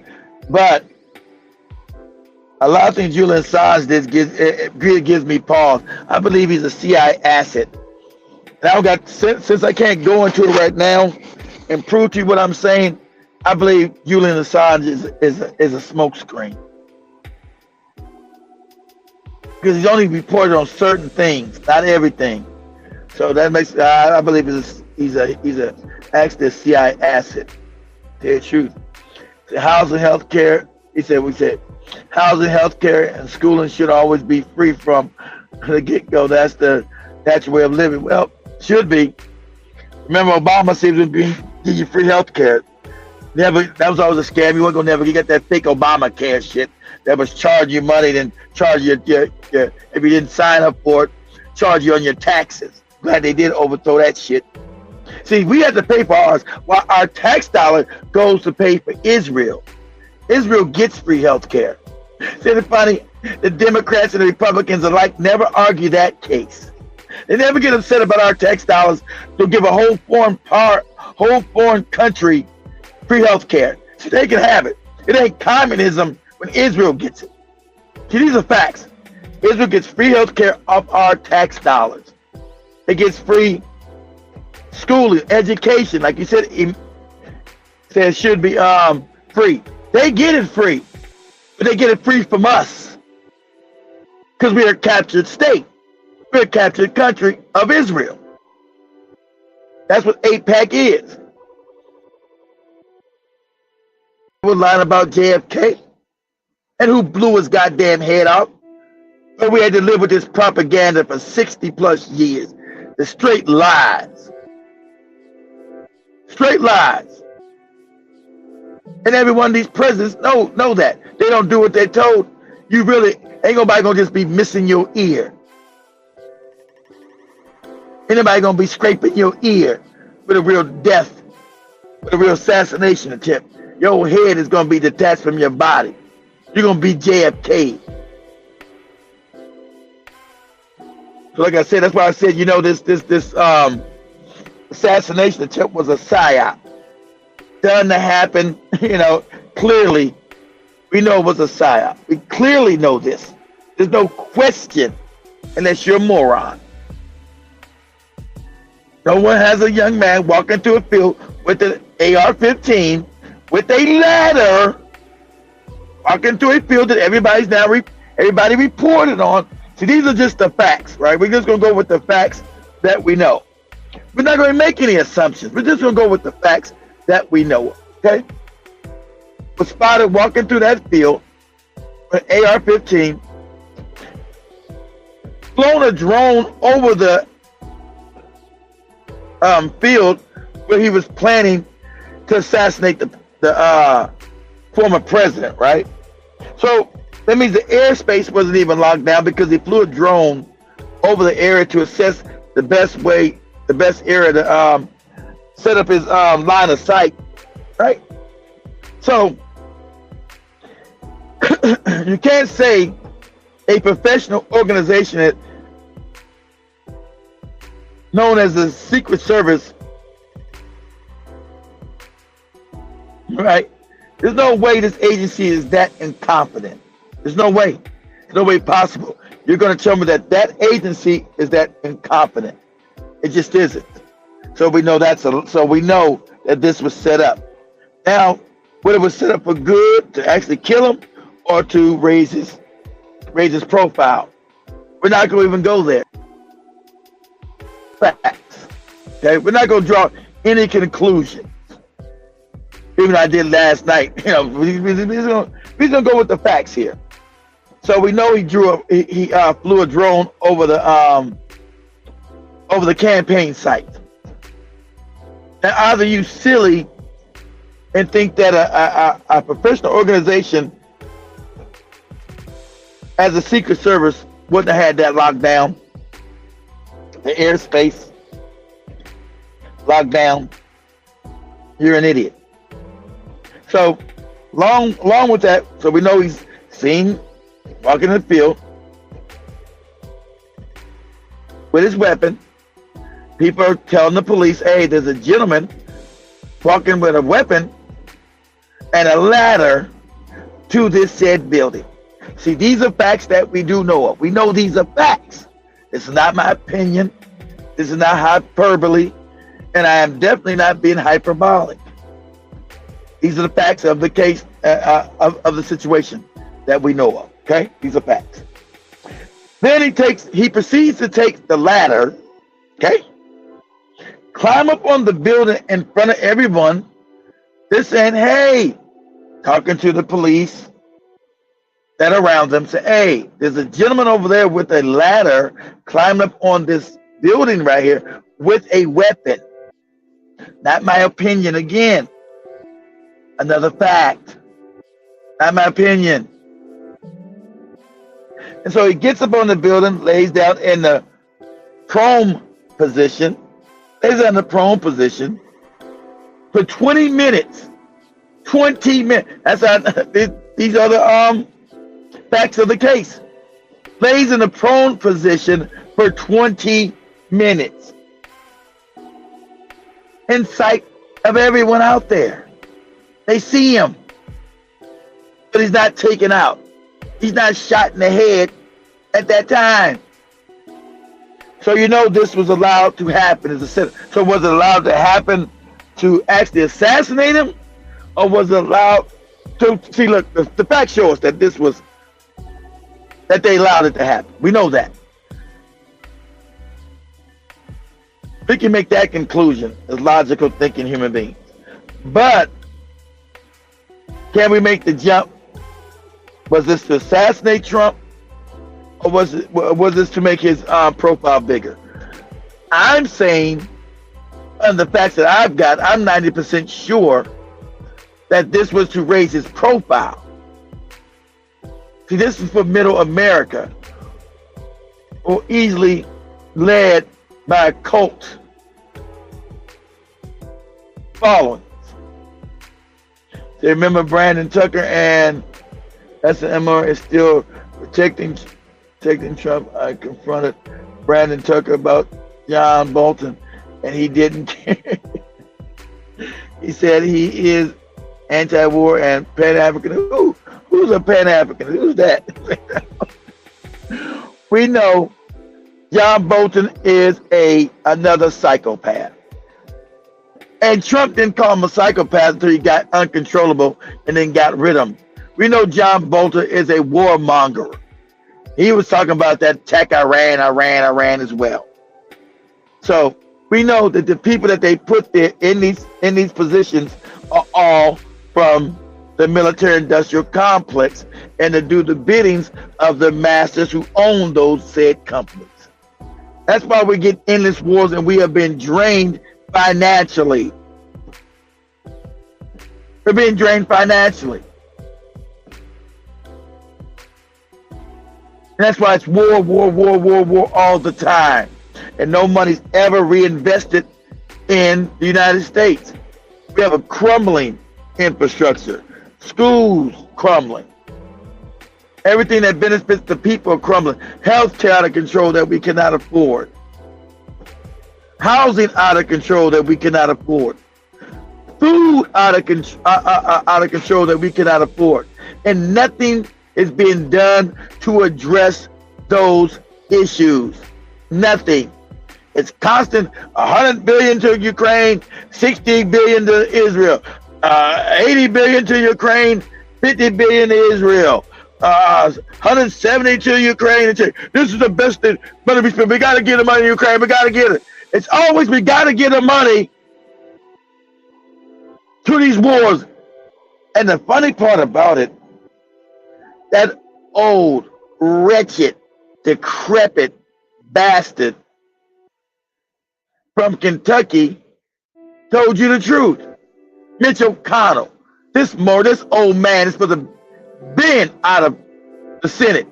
Speaker 1: But a lot of things Julian Assange did gives me pause. I believe he's a CIA asset. And since I can't go into it right now and prove to you what I'm saying, I believe Julian Assange is a smokescreen, because he's only reported on certain things, not everything. So that makes I believe he's actually a CIA asset. To tell the truth. Housing, healthcare. We said housing, healthcare, and schooling should always be free from the get-go. That's the natural way of living. Well, should be. Remember, Obama said he would give you free healthcare. That was always a scam. You weren't gonna never get that fake Obamacare shit that was charging you money, then charge you if you didn't sign up for it, charge you on your taxes. Glad they did overthrow that shit. See, we had to pay for ours, while our tax dollar goes to pay for Israel. Israel gets free health care. See, it's funny, the Democrats and the Republicans alike never argue that case. They never get upset about our tax dollars to give a whole foreign country free health care. So they can have it. It ain't communism when Israel gets it. See, these are facts. Israel gets free health care off our tax dollars. It gets free schooling, education, like you said, it should be free. They get it free, but they get it free from us because we're a captured state. We're a captured country of Israel. That's what AIPAC is. We're lying about JFK and who blew his goddamn head off. But we had to live with this propaganda for 60 plus years. The straight lies. Straight lies. And every one of these presidents know that. They don't do what they're told. You really ain't nobody gonna just be missing your ear. Ain't nobody gonna be scraping your ear with a real death, with a real assassination attempt. Your head is gonna be detached from your body. You're gonna be JFK. So like I said, that's why I said, this assassination attempt was a psyop. Done to happen, clearly. We know it was a psyop. We clearly know this. There's no question, unless you're a moron. No one has a young man walking through a field with an AR-15 with a ladder, walking through a field that everybody reported on. See, these are just the facts, right? We're just gonna go with the facts that we know. We're not gonna make any assumptions. We're just gonna go with the facts that we know. Okay? Was spotted walking through that field an AR-15, flown a drone over the field where he was planning to assassinate the former president, right? So that means the airspace wasn't even locked down because he flew a drone over the area to assess the best area to set up his line of sight, right? So you can't say a professional organization known as the Secret Service, right? There's no way this agency is that incompetent. There's no way. There's no way possible. You're going to tell me that that agency is that incompetent. It just isn't. So we know so we know that this was set up. Now, whether it was set up for good, to actually kill him, or to raise his profile, we're not going to even go there. Facts. Okay, we're not going to draw any conclusions. Even I did last night. You know, we're going to go with the facts here. So we know he flew a drone over the campaign site. Now, either you silly and think that a professional organization as a Secret Service wouldn't have had that locked down, the airspace locked down, you're an idiot. So, along with that, so we know he's seen walking in the field with his weapon. People are telling the police, hey, there's a gentleman walking with a weapon and a ladder to this said building. See, these are facts that we do know of. We know these are facts. This is not my opinion. This is not hyperbole. And I am definitely not being hyperbolic. These are the facts of the case, of the situation that we know of. Okay? These are facts. Then he proceeds to take the ladder, okay? Climb up on the building in front of everyone. They're saying, hey, talking to the police that are around them, say, hey, there's a gentleman over there with a ladder climbing up on this building right here with a weapon. Not my opinion again. Another fact. Not my opinion. And so he gets up on the building, lays down in the prone position, for 20 minutes. 20 minutes. That's how, these are the facts of the case. Lays in the prone position for 20 minutes. In sight of everyone out there. They see him. But he's not taken out. He's not shot in the head at that time. So you know this was allowed to happen. So was it allowed to happen to actually assassinate him? Or was it allowed to, see, look, the facts show us that that they allowed it to happen. We know that. We can make that conclusion as logical thinking human beings. But can we make the jump? Was this to assassinate Trump, or was this to make his profile bigger? I'm saying, on the facts that I've got, I'm 90% sure that this was to raise his profile. See, this is for middle America, or easily led by a cult following. They remember Brandon Tucker, and SMR is still protecting Trump. I confronted Brandon Tucker about John Bolton, and he didn't care. He said he is anti-war and Pan-African. Who's a Pan-African? Who's that? We know John Bolton is another psychopath. And Trump didn't call him a psychopath until he got uncontrollable and then got rid of him. We know John Bolton is a warmonger. He was talking about that attack Iran as well. So we know that the people that they put there in these positions are all from the military industrial complex and to do the biddings of the masters who own those said companies. That's why we get endless wars and we have been drained financially. We're being drained financially. And that's why it's war, war, war, war, war all the time. And no money's ever reinvested in the United States. We have a crumbling infrastructure. Schools crumbling. Everything that benefits the people are crumbling. Healthcare out of control that we cannot afford. Housing out of control that we cannot afford. Food out of control that we cannot afford. And nothing is being done to address those issues. Nothing. It's constant 100 billion to Ukraine, 60 billion to Israel, 80 billion to Ukraine, 50 billion to Israel, 170 to Ukraine. This is the best thing. But we got to get the money to Ukraine. We got to get it. It's always we got to get the money to these wars. And the funny part about it, that old, wretched, decrepit bastard from Kentucky told you the truth. Mitch McConnell, this old man is supposed to been out of the Senate.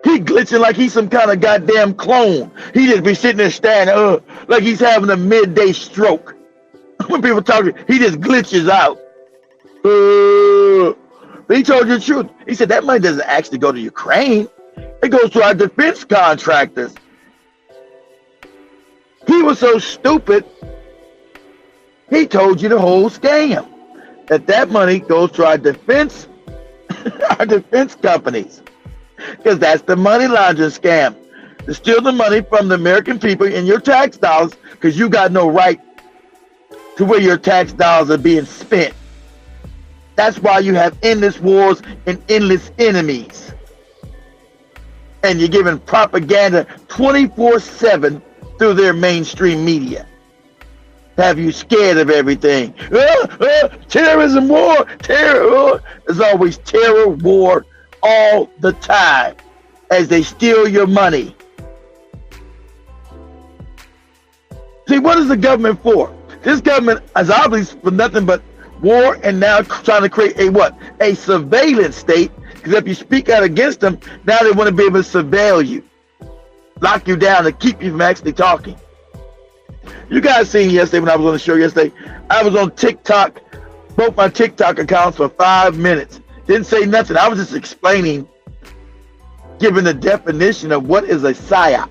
Speaker 1: He glitching like he's some kind of goddamn clone. He just be sitting there standing like he's having a midday stroke. When people talk, he just glitches out. But he told you the truth. He said that money doesn't actually go to Ukraine. It goes to our defense contractors. He was so stupid, he told you the whole scam. That money goes to our defense companies. Because that's the money laundering scam. To steal the money from the American people in your tax dollars, because you got no right to where your tax dollars are being spent. That's why you have endless wars and endless enemies. And you're giving propaganda 24/7 through their mainstream media. Have you scared of everything? Terrorism, war, terror. There's always terror, war, all the time as they steal your money. See, what is the government for? This government is obviously for nothing but war and now trying to create a what? A surveillance state. Because if you speak out against them, now they want to be able to surveil you. Lock you down to keep you from actually talking. You guys seen yesterday when I was on the show yesterday, I was on TikTok, both my TikTok accounts for 5 minutes. Didn't say nothing. I was just explaining, giving the definition of what is a PSYOP.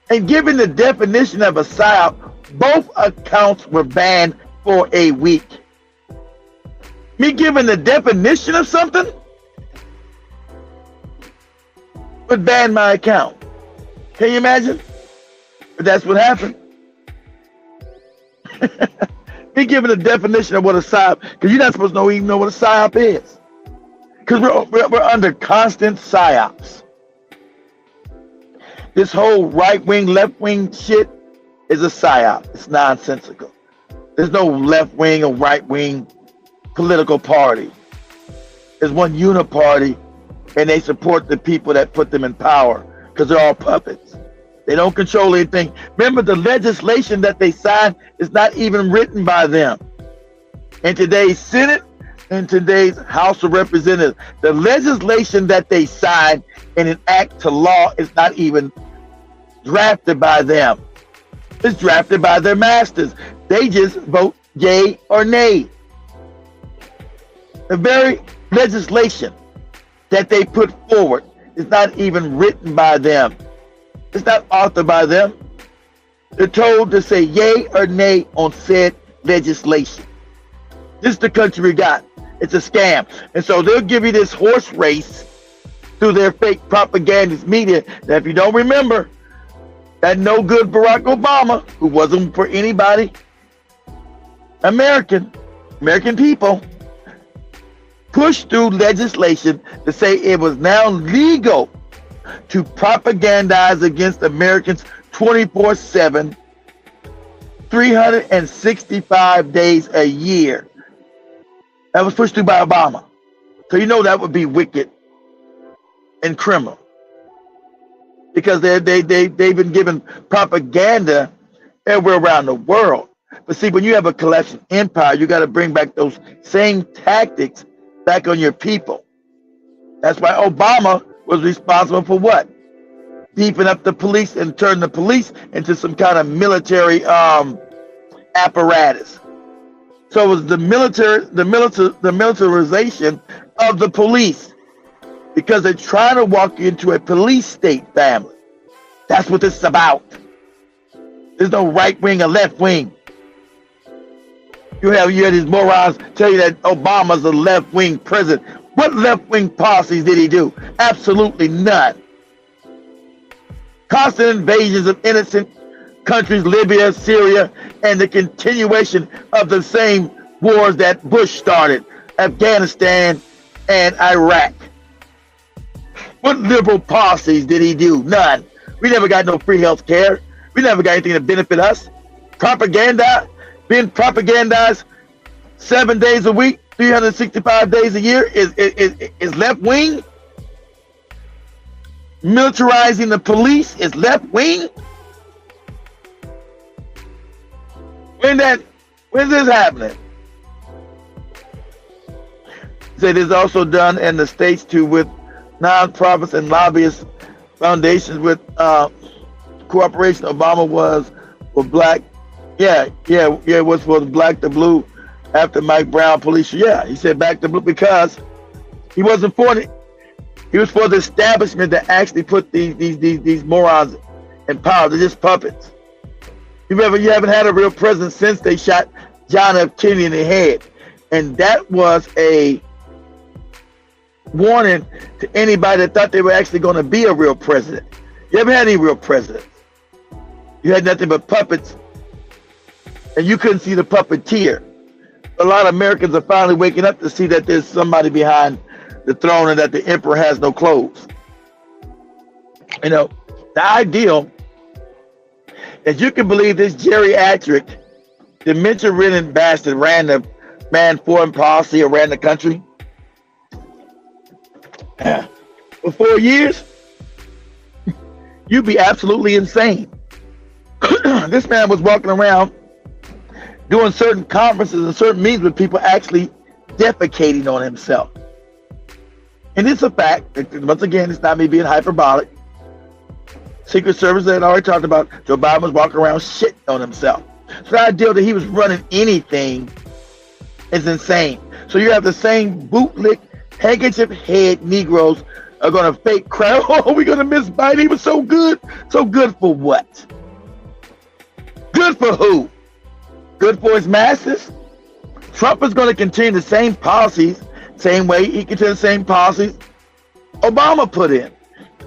Speaker 1: And given the definition of a PSYOP, both accounts were banned for a week. Me giving the definition of something would ban my account. Can you imagine? But that's what happened. Me giving the definition of what a PSYOP, because you're not supposed to even know what a PSYOP is. Because we're under constant PSYOPs. This whole right-wing, left-wing shit is a PSYOP. It's nonsensical. There's no left-wing or right-wing political party. There's one uniparty, and they support the people that put them in power because they're all puppets. They don't control anything. Remember, the legislation that they signed is not even written by them. In today's Senate, in today's House of Representatives, the legislation that they signed and enact to law is not even drafted by them. It's drafted by their masters. They just vote yay or nay. The very legislation that they put forward is not even written by them. It's not authored by them. They're told to say yay or nay on said legislation. This is the country we got. It's a scam. And so they'll give you this horse race through their fake propagandist media. Now, if you don't remember, that no good Barack Obama, who wasn't for anybody American people, pushed through legislation to say it was now legal to propagandize against Americans 24/7, 365 days a year. That was pushed through by Obama. So you know that would be wicked and criminal, because they've been given propaganda everywhere around the world. But see, when you have a collapsing empire, you got to bring back those same tactics back on your people. That's why Obama was responsible for what? Beefing up the police and turning the police into some kind of military apparatus. So it was the militarization of the police, because they're trying to walk you into a police state family. That's what this is about. There's no right wing or left wing. You have these morons tell you that Obama's a left wing president. What left wing policies did he do? Absolutely none. Constant invasions of innocent countries, Libya, Syria, and the continuation of the same wars that Bush started, Afghanistan and Iraq. What liberal policies did he do? None. We never got no free health care. We never got anything to benefit us. Propaganda, being propagandized 7 days a week, 365 days a year is left wing. Militarizing the police is left wing. When's this happening? It is also done in the states too, with nonprofits and lobbyist foundations with cooperation. Obama was for black. It was for the black to blue after Mike Brown police. Yeah, he said back to blue because he wasn't for it. He was for the establishment that actually put these morons in power. They're just puppets. You haven't had a real president since they shot John F. Kennedy in the head. And that was a warning to anybody that thought they were actually going to be a real president. You haven't had any real presidents. You had nothing but puppets, and you couldn't see the puppeteer. A lot of Americans are finally waking up to see that there's somebody behind the throne and that the emperor has no clothes. You know, the ideal is you can believe this geriatric, dementia-ridden bastard ran foreign policy or ran the country for 4 years. You'd be absolutely insane. This man was walking around doing certain conferences and certain meetings with people actually defecating on himself. And it's a fact. Once again, it's not me being hyperbolic. Secret Service had already talked about Joe Biden was walking around shitting on himself. So the idea that he was running anything is insane. So you have the same bootlick, handkerchief head Negroes are going to fake cry. Oh, we're going to miss Biden. He was so good. So good for what? Good for who? Good for his masses? Trump is going to continue the same policies, same way he continued the same policies Obama put in.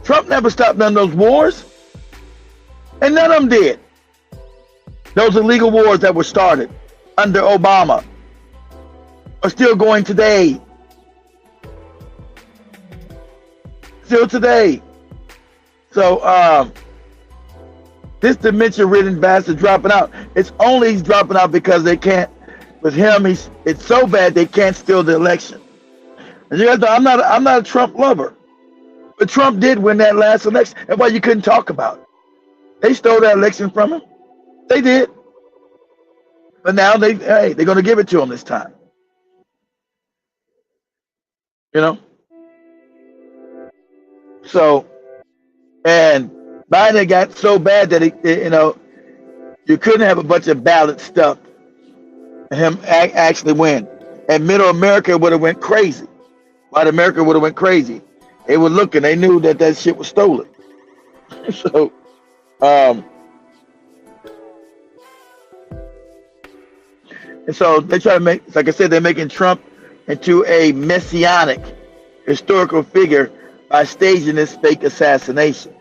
Speaker 1: Trump never stopped none of those wars, and none of them did. Those illegal wars that were started under Obama are still going today. Still today. So, this dementia-ridden bastard dropping out. It's only he's dropping out because they can't. With him, it's so bad they can't steal the election. And you guys know I'm not a Trump lover, but Trump did win that last election. That's why you couldn't talk about it. They stole that election from him. They did. But now they're going to give it to him this time. You know. So, and Biden got so bad that you couldn't have a bunch of ballot stuff and him actually win. And middle America would have went crazy. White America would have went crazy. They were looking. They knew that shit was stolen. So, and so they try to make, like I said, they're making Trump into a messianic historical figure by staging this fake assassination,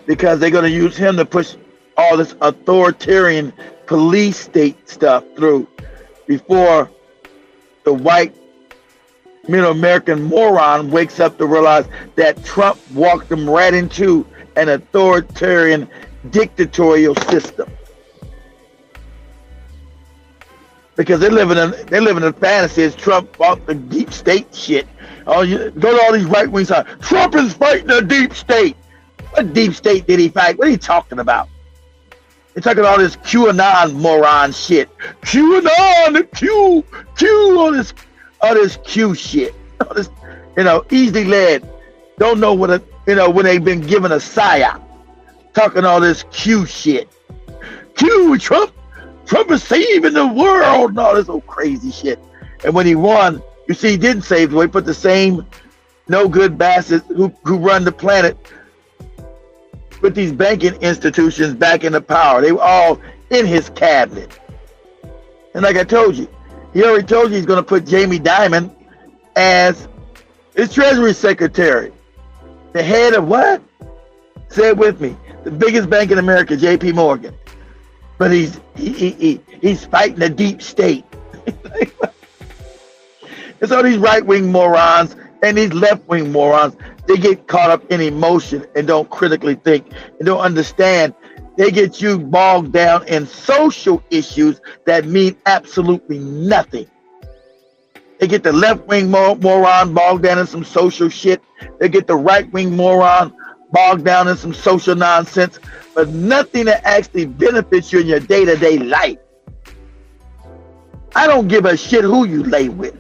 Speaker 1: because they're going to use him to push all this authoritarian police state stuff through before the white middle American moron wakes up to realize that Trump walked them right into an authoritarian dictatorial system. because they're living in fantasy as Trump fought the deep state shit. Oh, you go to all these right wing sides. Trump is fighting the deep state. What deep state did he fight? What are you talking about? They're talking all this QAnon moron shit. QAnon, the all this Q shit. All this, easily led. Don't know when they've been given a psyop. Talking all this Q shit. Trump is saving the world and all this old crazy shit. And when he won, you see, he didn't save the world. He put the same no good bastards who run the planet with these banking institutions back into power. They were all in his cabinet. And like I told you, he already told you he's going to put Jamie Dimon as his Treasury Secretary. The head of what? Say it with me. The biggest bank in America, J.P. Morgan. But he's fighting the deep state. And so these right-wing morons and these left-wing morons, they get caught up in emotion and don't critically think and don't understand. They get you bogged down in social issues that mean absolutely nothing. They get the left-wing moron bogged down in some social shit. They get the right-wing moron bogged down in some social nonsense, but nothing that actually benefits you in your day-to-day life. I don't give a shit who you lay with.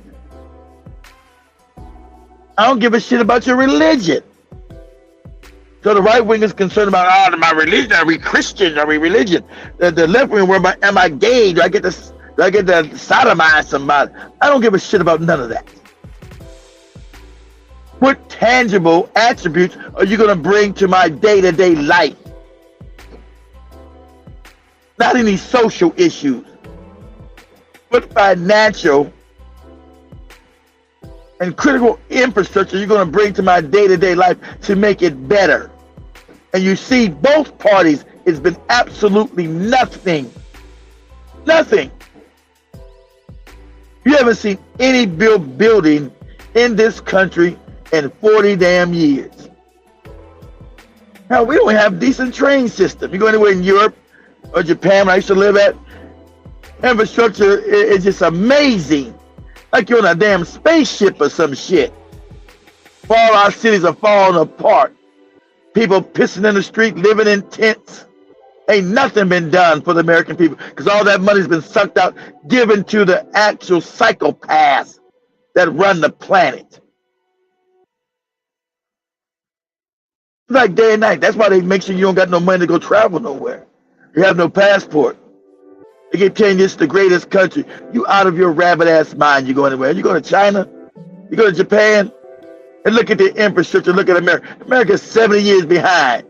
Speaker 1: I don't give a shit about your religion. So the right wing is concerned about, my religion, are we Christian, are we religion? The left wing, am I gay? Do I get to sodomize somebody? I don't give a shit about none of that. What tangible attributes are you going to bring to my day-to-day life? Not any social issues. What financial and critical infrastructure you're going to bring to my day-to-day life to make it better? And you see, both parties, it's been absolutely nothing. Nothing. You haven't seen any building in this country in 40 damn years. Now, we don't have decent train system. You go anywhere in Europe or Japan, where I used to live at, infrastructure is just amazing. Like you're on a damn spaceship or some shit. All our cities are falling apart. People pissing in the street, living in tents. Ain't nothing been done for the American people because all that money's been sucked out, given to the actual psychopaths that run the planet. It's like day and night. That's why they make sure you don't got no money to go travel nowhere. You have no passport. They keep telling you it's the greatest country. You out of your rabbit ass mind. You go anywhere. You go to China, you go to Japan, and look at the infrastructure. Look at America. America's 70 years behind.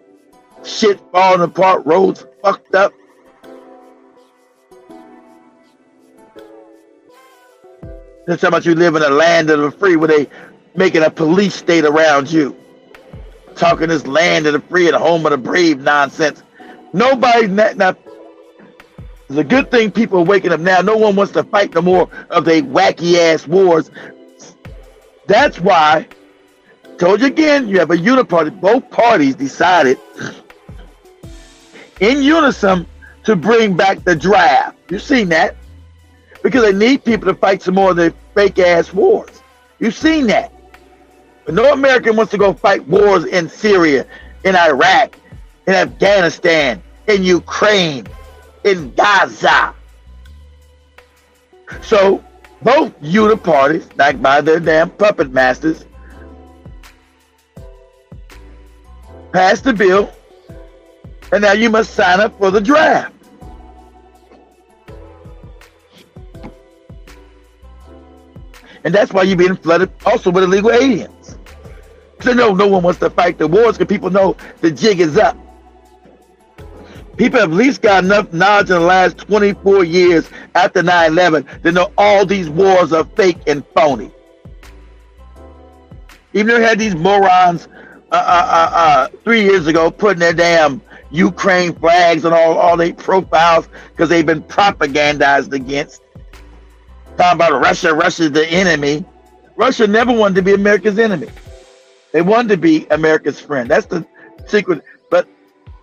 Speaker 1: Shit falling apart, roads fucked up. They're talking about you live in a land of the free where they making a police state around you. Talking this land of the free and home of the brave nonsense. Nobody's not. It's a good thing people are waking up now. No one wants to fight no more of their wacky ass wars. That's why, told you again, you have a uniparty. Both parties decided in unison to bring back the draft. You've seen that. Because they need people to fight some more of their fake ass wars. You've seen that. But no American wants to go fight wars in Syria, in Iraq, in Afghanistan, in Ukraine, in Gaza. So both uniparties, like by their damn puppet masters, passed the bill, and now you must sign up for the draft. And that's why you're being flooded also with illegal aliens. So no one wants to fight the wars because people know the jig is up. People have at least got enough knowledge in the last 24 years after 9/11 to know all these wars are fake and phony. Even though we had these morons 3 years ago putting their damn Ukraine flags on all their profiles because they've been propagandized against. Talking about Russia's the enemy. Russia never wanted to be America's enemy. They wanted to be America's friend. That's the secret. But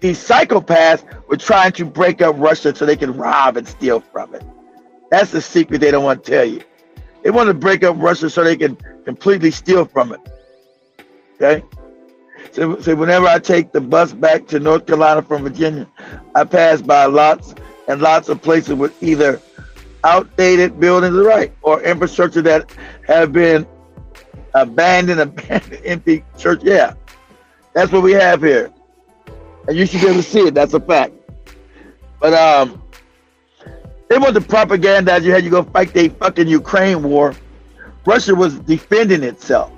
Speaker 1: these psychopaths were trying to break up Russia so they can rob and steal from it. That's the secret they don't want to tell you. They want to break up Russia so they can completely steal from it. Okay? So whenever I take the bus back to North Carolina from Virginia, I pass by lots and lots of places with either outdated buildings, right, or infrastructure that have been abandoned, empty church. Yeah, that's what we have here. And you should be able to see it. That's a fact. But they want to propagandize you had you go fight the fucking Ukraine war. Russia was defending itself.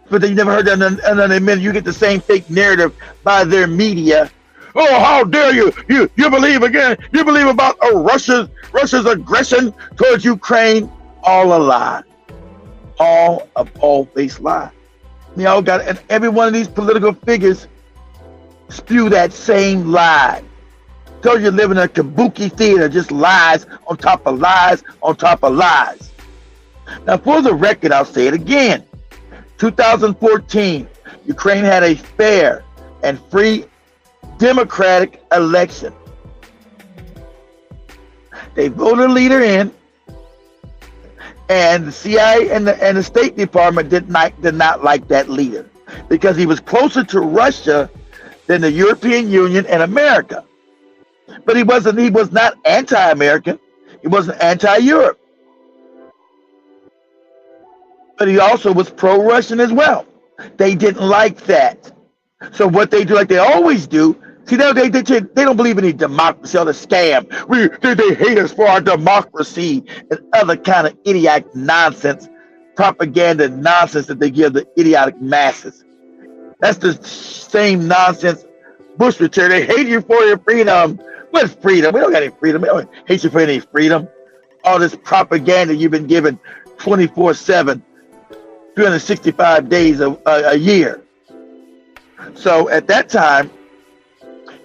Speaker 1: But you never heard that another minute. You get the same fake narrative by their media. Oh, how dare you? You believe again? You believe about Russia's aggression towards Ukraine? All a lie. All a bald-faced lie. Y'all got, and every one of these political figures spew that same lie. Told you live in a kabuki theater, just lies on top of lies on top of lies. Now, for the record, I'll say it again. 2014, Ukraine had a fair and free democratic election. They voted a leader in, and the CIA and the State Department did not like that leader because he was closer to Russia than the European Union and America. But he was not anti-American. He wasn't anti-Europe. But he also was pro-Russian as well. They didn't like that. So what they do, like they always do, see, they don't believe in any democracy or the scam. They hate us for our democracy and other kind of idiotic nonsense, propaganda nonsense that they give the idiotic masses. That's the same nonsense Bush would tell. They hate you for your freedom. What's freedom? We don't got any freedom. We don't hate you for any freedom. All this propaganda you've been given 24/7. 365 days a year. So at that time,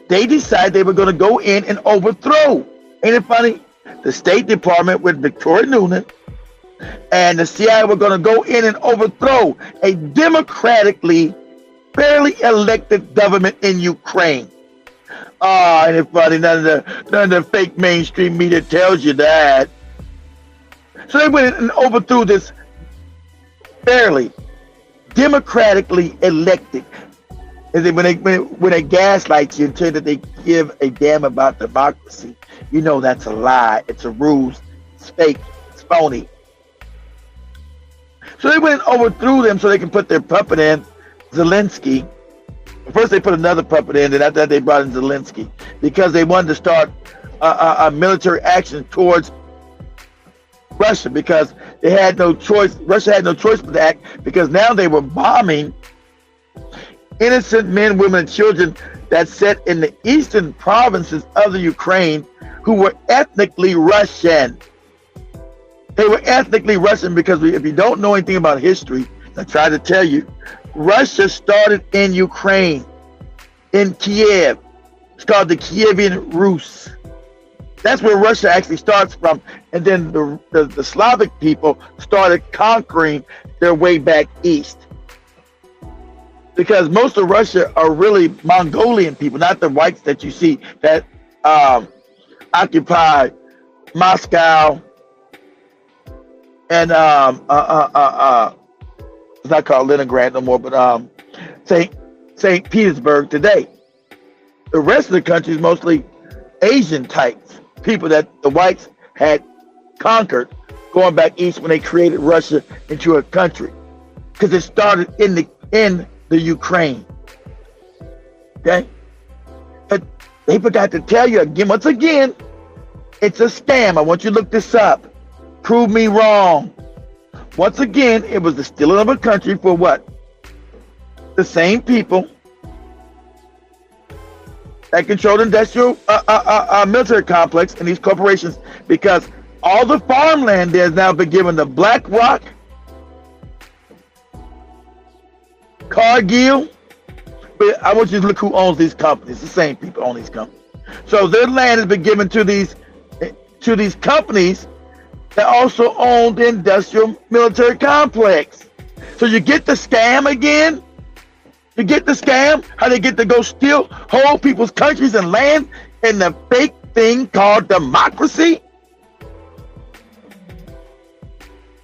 Speaker 1: they decided they were going to go in and overthrow. Ain't it funny? The State Department with Victoria Nuland and the CIA were going to go in and overthrow a democratically, fairly elected government in Ukraine. Ain't it funny? None of the fake mainstream media tells you that. So they went in and overthrew this fairly, democratically elected. And then when they gaslight you and tell you that they give a damn about democracy, you know that's a lie. It's a ruse. It's fake. It's phony. So they went and overthrew them so they can put their puppet in, Zelensky. First they put another puppet in, and after that they brought in Zelensky because they wanted to start a military action towards Russia because they had no choice. Russia had no choice but to act because now they were bombing innocent men, women, and children that sat in the eastern provinces of the Ukraine who were ethnically Russian. They were ethnically Russian because if you don't know anything about history, I try to tell you, Russia started in Ukraine, in Kiev. It's called the Kievan Rus. That's where Russia actually starts from. And then the Slavic people started conquering their way back east. Because most of Russia are really Mongolian people, not the whites that you see that occupy Moscow and it's not called Leningrad no more, but St. Petersburg today. The rest of the country is mostly Asian types, people that the whites had conquered going back east when they created Russia into a country, because it started in the Ukraine. Okay, but they forgot to tell you again. Once again, it's a scam. I want you to look this up. Prove me wrong. Once again, it was the stealing of a country for what? The same people that control the industrial military complex and these corporations, because all the farmland there has now been given to BlackRock, Cargill. But I want you to look who owns these companies. The same people own these companies. So their land has been given to these companies that also own the industrial military complex. So you get the scam again? You get the scam? How they get to go steal whole people's countries and land in the fake thing called democracy?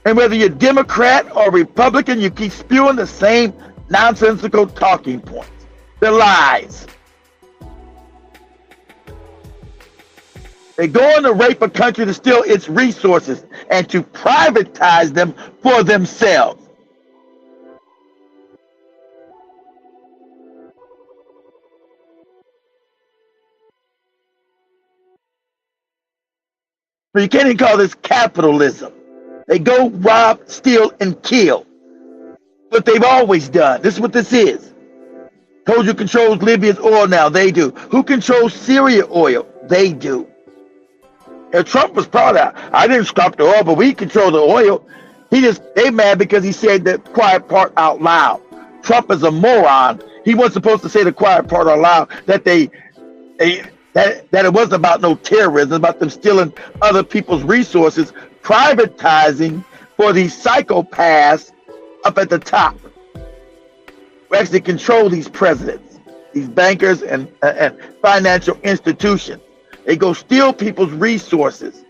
Speaker 1: And whether you're Democrat or Republican, you keep spewing the same nonsensical talking points. The lies. They go on to rape a country to steal its resources and to privatize them for themselves. So you can't even call this capitalism. They go rob, steal, and kill. What they've always done. This is what this is. Told you controls Libya's oil now. They do. Who controls Syria oil? They do. And Trump was proud of that. I didn't stop the oil, but we control the oil. They mad because he said the quiet part out loud. Trump is a moron. He wasn't supposed to say the quiet part out loud that that it wasn't about no terrorism, about them stealing other people's resources, privatizing for these psychopaths up at the top who actually control these presidents, these bankers and financial institutions. They go steal people's resources,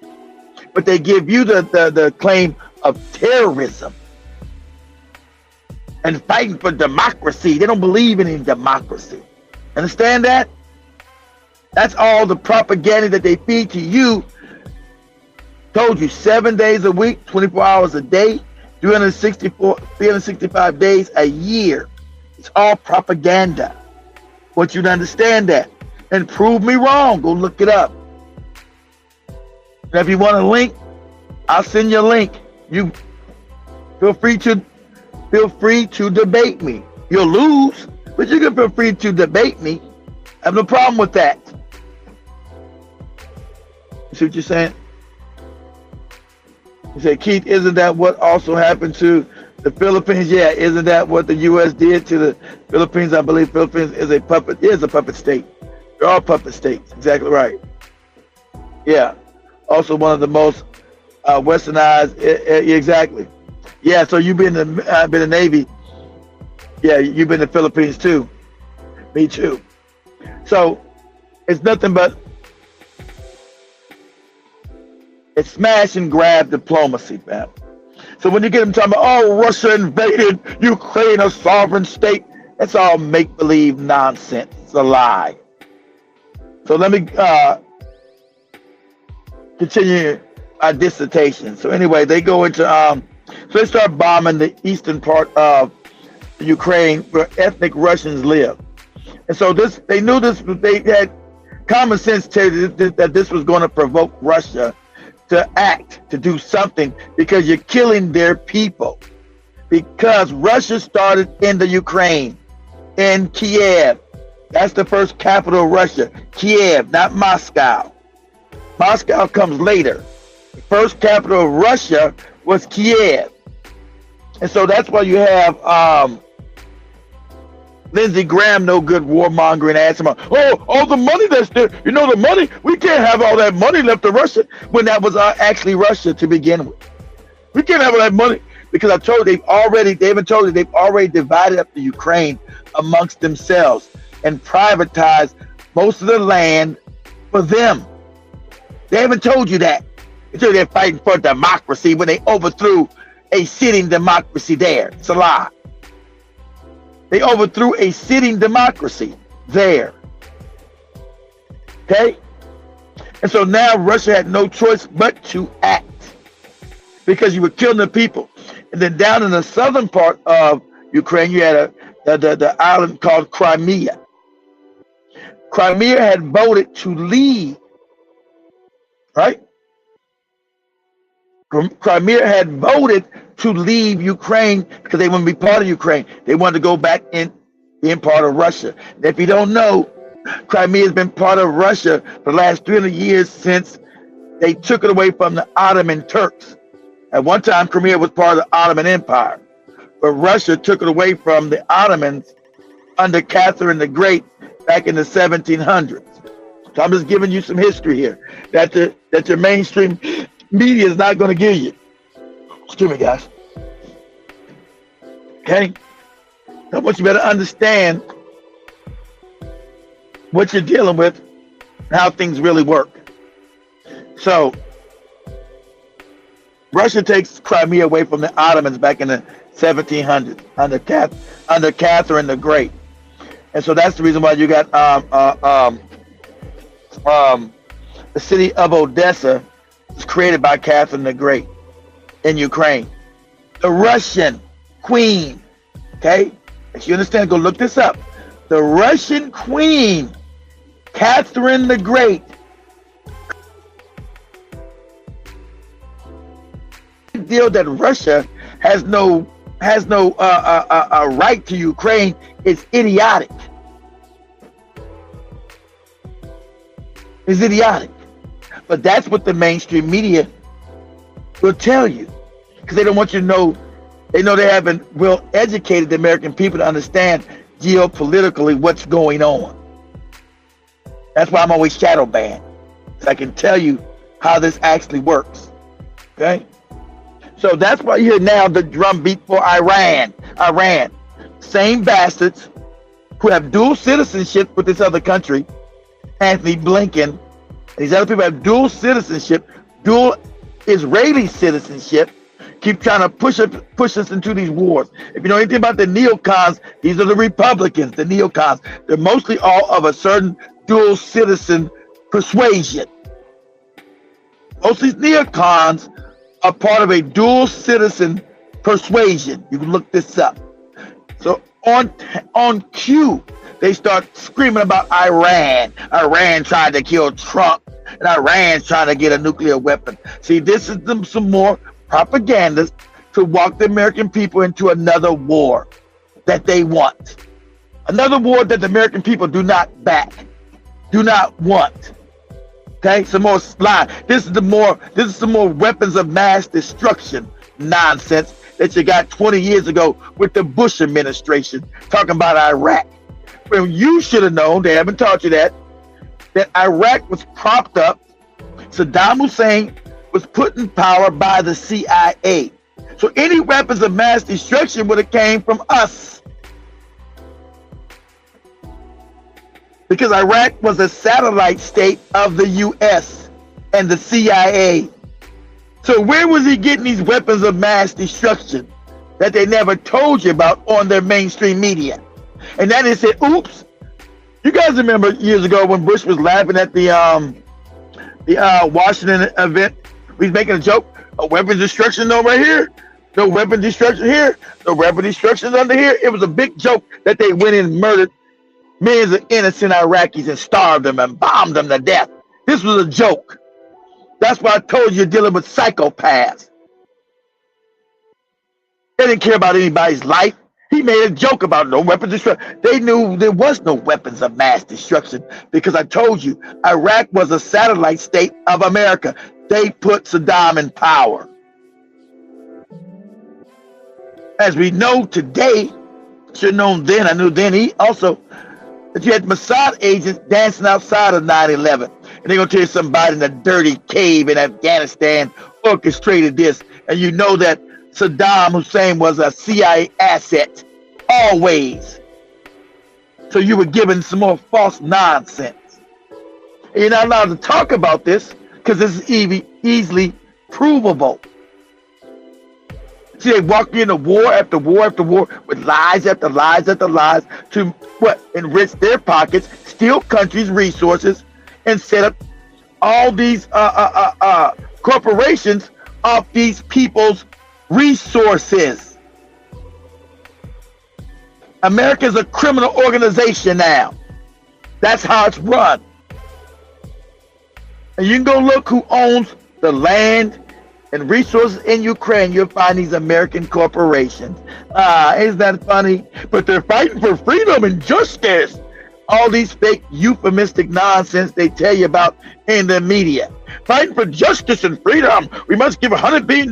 Speaker 1: but they give you the claim of terrorism and fighting for democracy. They don't believe in any democracy. Understand that? That's all the propaganda that they feed to you. Told you 7 days a week, 24 hours a day, 365 days a year. It's all propaganda. Want you to understand that. And prove me wrong. Go look it up. And if you want a link, I'll send you a link. You feel free to debate me. You'll lose, but you can feel free to debate me. I have no problem with that. You see what you're saying? You say, Keith, isn't that what also happened to the Philippines? Yeah, isn't that what the U.S. did to the Philippines? I believe Philippines is a puppet state. They're all puppet states. Exactly right. Yeah. Also one of the most westernized. Exactly. Yeah. So you've been in the Navy. Yeah, you've been in the Philippines too. Me too. So it's nothing but it's smash and grab diplomacy, man. So when you get them talking about, oh, Russia invaded Ukraine, a sovereign state, that's all make-believe nonsense. It's a lie. So let me continue our dissertation. So anyway, they go into, so they start bombing the eastern part of Ukraine where ethnic Russians live. And so they knew this, they had common sense that this was going to provoke Russia to act, to do something, because you're killing their people. Because Russia started in the Ukraine, in Kiev. That's the first capital of Russia, Kiev, not Moscow. Moscow comes later. The first capital of Russia was Kiev. And so that's why you have Lindsey Graham, no good warmongering ass about, oh, all the money that's there, the money, we can't have all that money left to Russia when that was actually Russia to begin with. We can't have all that money because I told you they've already divided up the Ukraine amongst themselves and privatized most of the land for them. They haven't told you that. They told you they're fighting for democracy when they overthrew a sitting democracy there. It's a lie. They overthrew a sitting democracy there. Okay? And so now Russia had no choice but to act because you were killing the people. And then down in the southern part of Ukraine, you had the island called Crimea. Crimea had voted to leave, right? Crimea had voted to leave Ukraine because they want to be part of Ukraine. They wanted to go back in being part of Russia. And if you don't know, Crimea has been part of Russia for the last 300 years since they took it away from the Ottoman Turks. At one time, Crimea was part of the Ottoman Empire, but Russia took it away from the Ottomans under Catherine the Great back in the 1700s. So I'm just giving you some history here that your mainstream media is not going to give you. Excuse me, guys. Okay? I want you better understand what you're dealing with and how things really work. So, Russia takes Crimea away from the Ottomans back in the 1700s under Catherine the Great. And so that's the reason why you got the city of Odessa was created by Catherine the Great in Ukraine. The Russian queen, okay? If you understand, go look this up. The Russian queen, Catherine the Great, deal that Russia has no right to Ukraine is idiotic. It's idiotic. But that's what the mainstream media will tell you, because they don't want you to know. They know they haven't well educated the American people to understand geopolitically what's going on. That's why I'm always shadow banned, so I can tell you how this actually works. Okay? So that's why you hear now the drumbeat for Iran. Iran, same bastards who have dual citizenship with this other country. Anthony Blinken, and these other people have dual citizenship, dual Israeli citizenship, keep trying to push us into these wars. If you know anything about the neocons, these are the Republicans, the neocons. They're mostly all of a certain dual citizen persuasion. Most of these neocons are part of a dual citizen persuasion. You can look this up. So on cue, they start screaming about Iran. Iran tried to kill Trump, and Iran's trying to get a nuclear weapon. See, this is some more propaganda to walk the American people into another war that they want. Another war that the American people do not back, do not want. Okay, some more lie. This is some more weapons of mass destruction nonsense that you got 20 years ago with the Bush administration talking about Iraq. When you should have known, they haven't taught you that Iraq was propped up. Saddam Hussein was put in power by the CIA. So any weapons of mass destruction would have came from us. Because Iraq was a satellite state of the US and the CIA. So where was he getting these weapons of mass destruction that they never told you about on their mainstream media? And then they said, oops. You guys remember years ago when Bush was laughing at the Washington event? He's making a joke. A weapons destruction over here. No weapon destruction here. No weapon destruction under here. It was a big joke that they went in and murdered millions of innocent Iraqis and starved them and bombed them to death. This was a joke. That's why I told you you're dealing with psychopaths. They didn't care about anybody's life. He made a joke about no weapons destruction. They knew there was no weapons of mass destruction because I told you Iraq was a satellite state of America. They put Saddam in power. As we know today, should have known then, I knew then, he also, that you had Mossad agents dancing outside of 9/11. And they're going to tell you somebody in a dirty cave in Afghanistan orchestrated this. And you know that Saddam Hussein was a CIA asset, always. So you were given some more false nonsense. And you're not allowed to talk about this because this is easily provable. See, they walk into war after war after war with lies after lies after lies to what? Enrich their pockets, steal countries' resources, and set up all these corporations off these people's resources. America's a criminal organization now. That's how it's run. And you can go look who owns the land and resources in Ukraine. You'll find these American corporations. Isn't that funny? But they're fighting for freedom and justice. All these fake euphemistic nonsense they tell you about in the media. Fighting for justice and freedom. We must give $100 billion.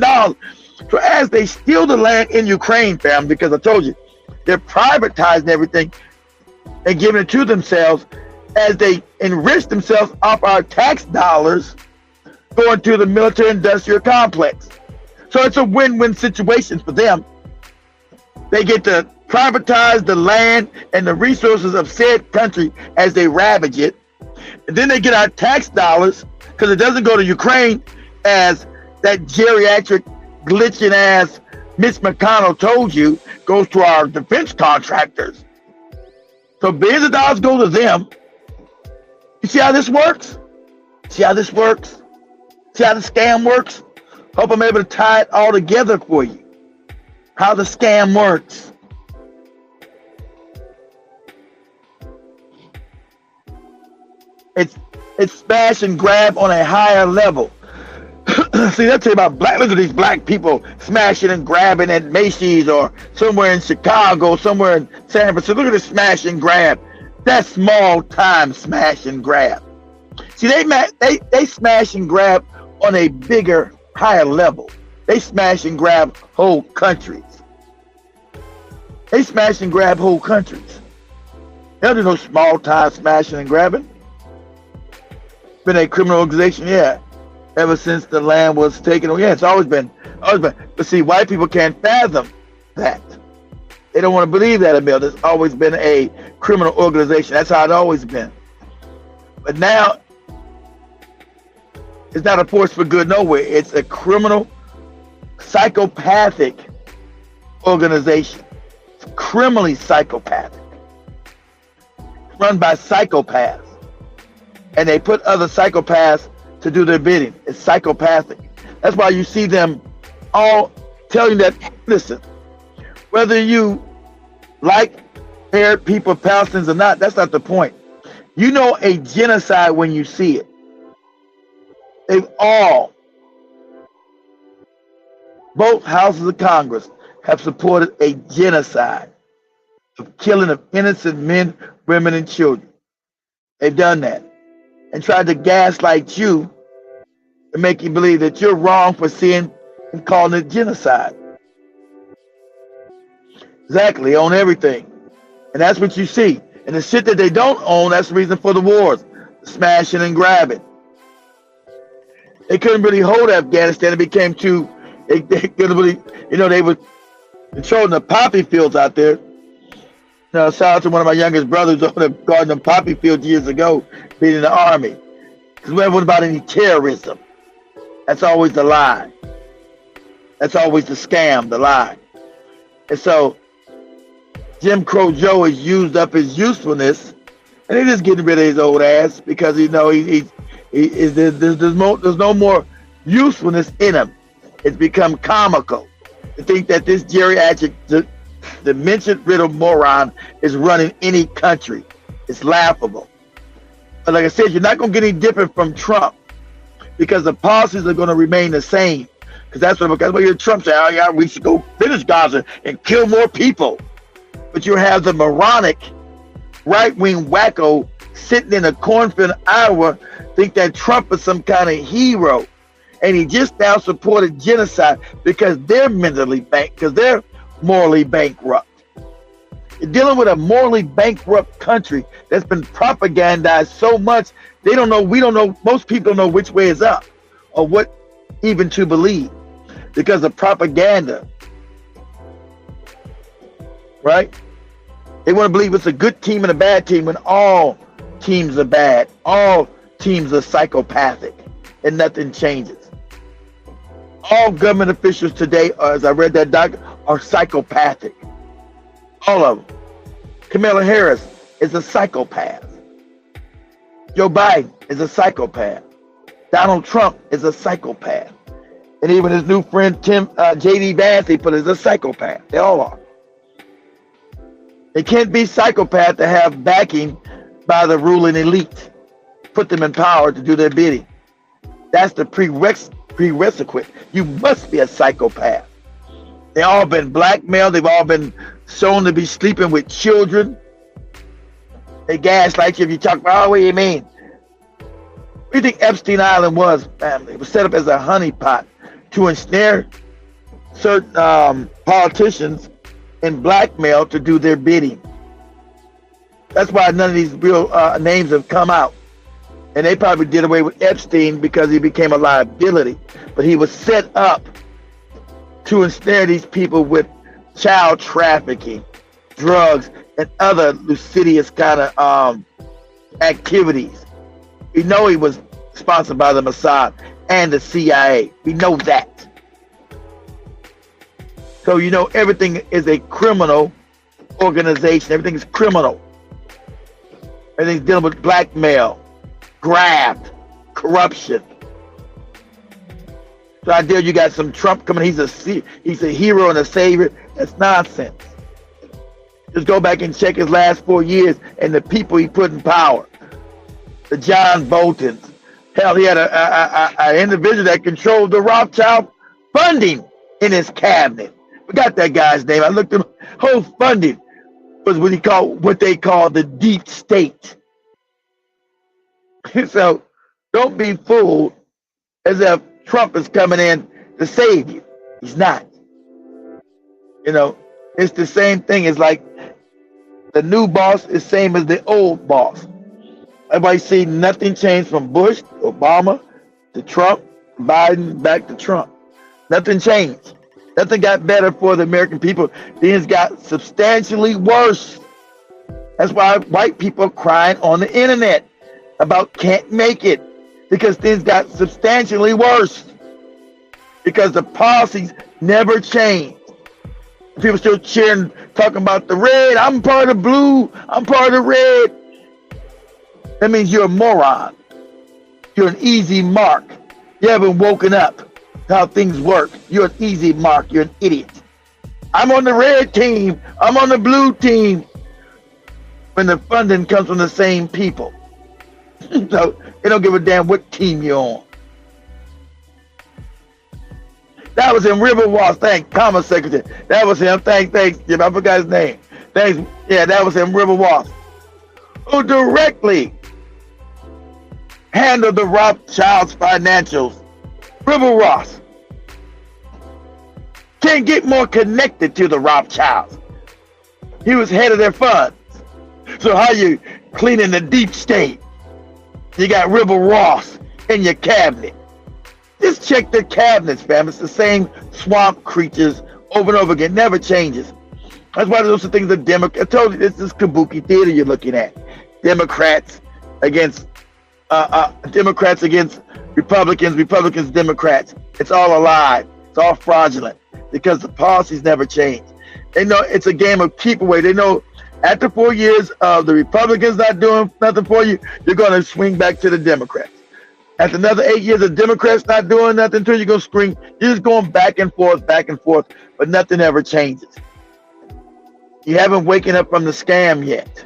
Speaker 1: So as they steal the land in Ukraine, fam, because I told you, they're privatizing everything and giving it to themselves as they enrich themselves off our tax dollars going to the military-industrial complex. So it's a win-win situation for them. They get to privatize the land and the resources of said country as they ravage it. And then they get our tax dollars because it doesn't go to Ukraine as that geriatric glitching ass Mitch McConnell told you goes to our defense contractors. So billions of dollars go to them. You see how this works? See how this works? See how the scam works? Hope I'm able to tie it all together for you. How the scam works. It's smash and grab on a higher level. See, that's about black. Look at these black people smashing and grabbing at Macy's or somewhere in Chicago, somewhere in San Francisco. Look at the smash and grab. That's small time smash and grab. See, they smash and grab on a bigger, higher level. They smash and grab whole countries. They smash and grab whole countries. There's no small time smashing and grabbing. Been a criminal organization, yeah. Ever since the land was taken away. Yeah, it's always been. But see, white people can't fathom that. They don't want to believe that, Emil. There's always been a criminal organization. That's how it's always been. But now, it's not a force for good nowhere. It's a criminal, psychopathic organization. It's criminally psychopathic. Run by psychopaths. And they put other psychopaths to do their bidding. It's psychopathic. That's why you see them all telling that, listen, whether you like Arab people, Palestinians or not, that's not the point. You know a genocide when you see it. They've all, both houses of Congress have supported a genocide of killing of innocent men, women, and children. They've done that. And tried to gaslight you and make you believe that you're wrong for seeing and calling it genocide. Exactly, own everything. And that's what you see. And the shit that they don't own, that's the reason for the wars. Smashing and grabbing. They couldn't really hold Afghanistan. It became too, they couldn't really, they were controlling the poppy fields out there. Shout out to one of my youngest brothers over there guarding them poppy fields years ago, being in the army. Because we wasn't about any terrorism. That's always the lie. That's always the scam, the lie. And so, Jim Crow Joe has used up his usefulness, and he's just getting rid of his old ass because there's no more usefulness in him. It's become comical to think that this geriatric dementia-riddled moron is running any country. It's laughable. But like I said, you're not going to get any different from Trump because the policies are going to remain the same. Because that's what you hear Trump say, oh yeah, we should go finish Gaza and kill more people. But you have the moronic right-wing wacko sitting in a cornfield in Iowa think that Trump is some kind of hero. And he just now supported genocide because they're because they're morally bankrupt. You're dealing with a morally bankrupt country that's been propagandized so much, we don't know, most people don't know which way is up or what even to believe because of propaganda. Right? They want to believe it's a good team and a bad team when all teams are bad. All teams are psychopathic and nothing changes. All government officials today, as I read that document, are psychopathic. All of them. Kamala Harris is a psychopath. Joe Biden is a psychopath. Donald Trump is a psychopath. And even his new friend J.D. Vance, he put as a psychopath. They all are. They can't be psychopath to have backing by the ruling elite. Put them in power to do their bidding. That's the prerequisite. You must be a psychopath. They all been blackmailed. They've all been shown to be sleeping with children. They gaslight you if you talk about, oh, what do you mean? What do you think Epstein Island was, family? It was set up as a honeypot to ensnare certain politicians and blackmail to do their bidding. That's why none of these real names have come out. And they probably did away with Epstein because he became a liability. But he was set up to ensnare these people with child trafficking, drugs, and other lascivious kind of activities. We know he was sponsored by the Mossad and the CIA. We know that. So you know everything is a criminal organization. Everything is criminal. Everything's dealing with blackmail, graft, corruption. So I dare you got some Trump coming. He's a hero and a savior. That's nonsense. Just go back and check his last 4 years and the people he put in power. The John Boltons. Hell, he had an individual that controlled the Rothschild funding in his cabinet. Forgot that guy's name. I looked at him. Whole funding was what they call the deep state. So don't be fooled as if Trump is coming in to save you. He's not. You know, it's the same thing. It's like the new boss is same as the old boss. Everybody see nothing changed from Bush, Obama, to Trump, Biden, back to Trump. Nothing changed. Nothing got better for the American people. Things got substantially worse. That's why white people are crying on the internet about can't make it, because things got substantially worse. Because the policies never changed. People still cheering, talking about the red. I'm part of blue. I'm part of red. That means you're a moron. You're an easy mark. You haven't woken up to how things work. You're an easy mark. You're an idiot. I'm on the red team. I'm on the blue team. When the funding comes from the same people. So they don't give a damn what team you're on. That was him, River Ross. Thanks, Commerce Secretary. That was him. Thanks. Jim, I forgot his name. Thanks. Yeah, that was him, River Ross, who directly handled the Rothschilds' financials. River Ross can't get more connected to the Rothschilds. He was head of their funds. So how you cleaning the deep state? You got River Ross in your cabinet. Just check the cabinets, fam. It's the same swamp creatures over and over again. Never changes. That's why those are things that Democrats. I told you, this is kabuki theater you're looking at. Democrats against Republicans, Republicans, Democrats. It's all a lie. It's all fraudulent because the policies never change. They know it's a game of keep away. They know after 4 years of the Republicans not doing nothing for you, you're going to swing back to the Democrats. After another 8 years of Democrats not doing nothing to you, you're going to scream. You're just going back and forth, but nothing ever changes. You haven't waken up from the scam yet.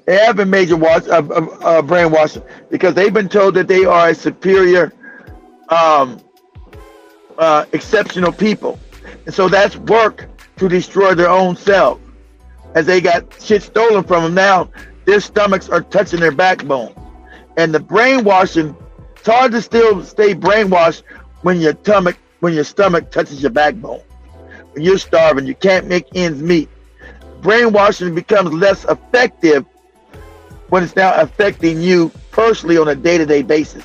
Speaker 1: They have been major brainwashing because they've been told that they are a superior, exceptional people. And so that's work to destroy their own selves. As they got shit stolen from them now, their stomachs are touching their backbone. And the brainwashing, it's hard to still stay brainwashed when your stomach touches your backbone. When you're starving, you can't make ends meet. Brainwashing becomes less effective when it's now affecting you personally on a day-to-day basis.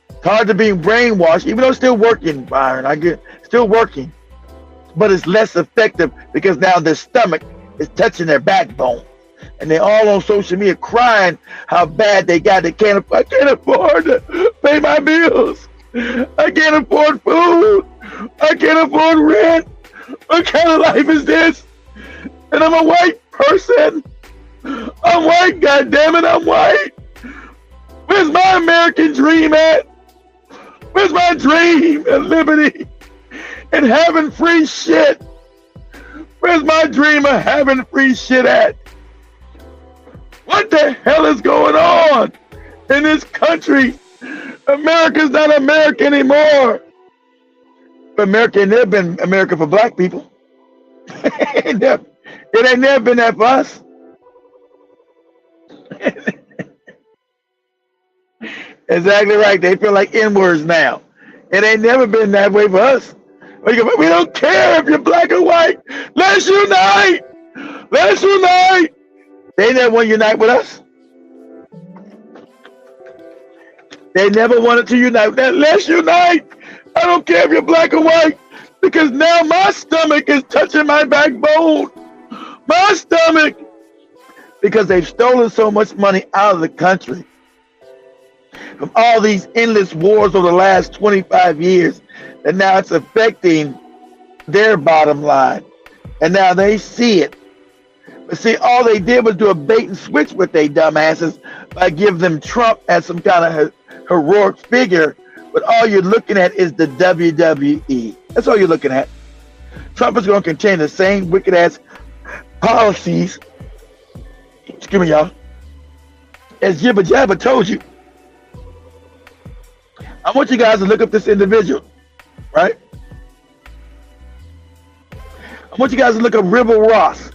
Speaker 1: It's hard to be brainwashed, even though it's still working, Byron. I get still working. But it's less effective because now their stomach is touching their backbone. And they're all on social media crying how bad they got. I can't afford to pay my bills. I can't afford food. I can't afford rent. What kind of life is this? And I'm a white person. I'm white, goddammit, I'm white. Where's my American dream at? Where's my dream and liberty and having free shit? Where's my dream of having free shit at? What the hell is going on in this country? America's not America anymore. But America ain't never been America for black people. It ain't never been that for us. Exactly right. They feel like N-words now. It ain't never been that way for us. We don't care if you're black or white. Let's unite. Let's unite. They never want to unite with us. They never wanted to unite. Let's unite. I don't care if you're black or white, because now my stomach is touching my backbone. My stomach. Because they've stolen so much money out of the country. from all these endless wars over the last 25 years, and now it's affecting their bottom line. And now they see it. But see, all they did was do a bait and switch with they dumbasses by giving them Trump as some kind of heroic figure. But all you're looking at is the WWE. That's all you're looking at. Trump is going to continue the same wicked ass policies. Excuse me, y'all. As Jibba Jabba told you. I want you guys to look up this individual, right? I want you guys to look up Wilbur Ross.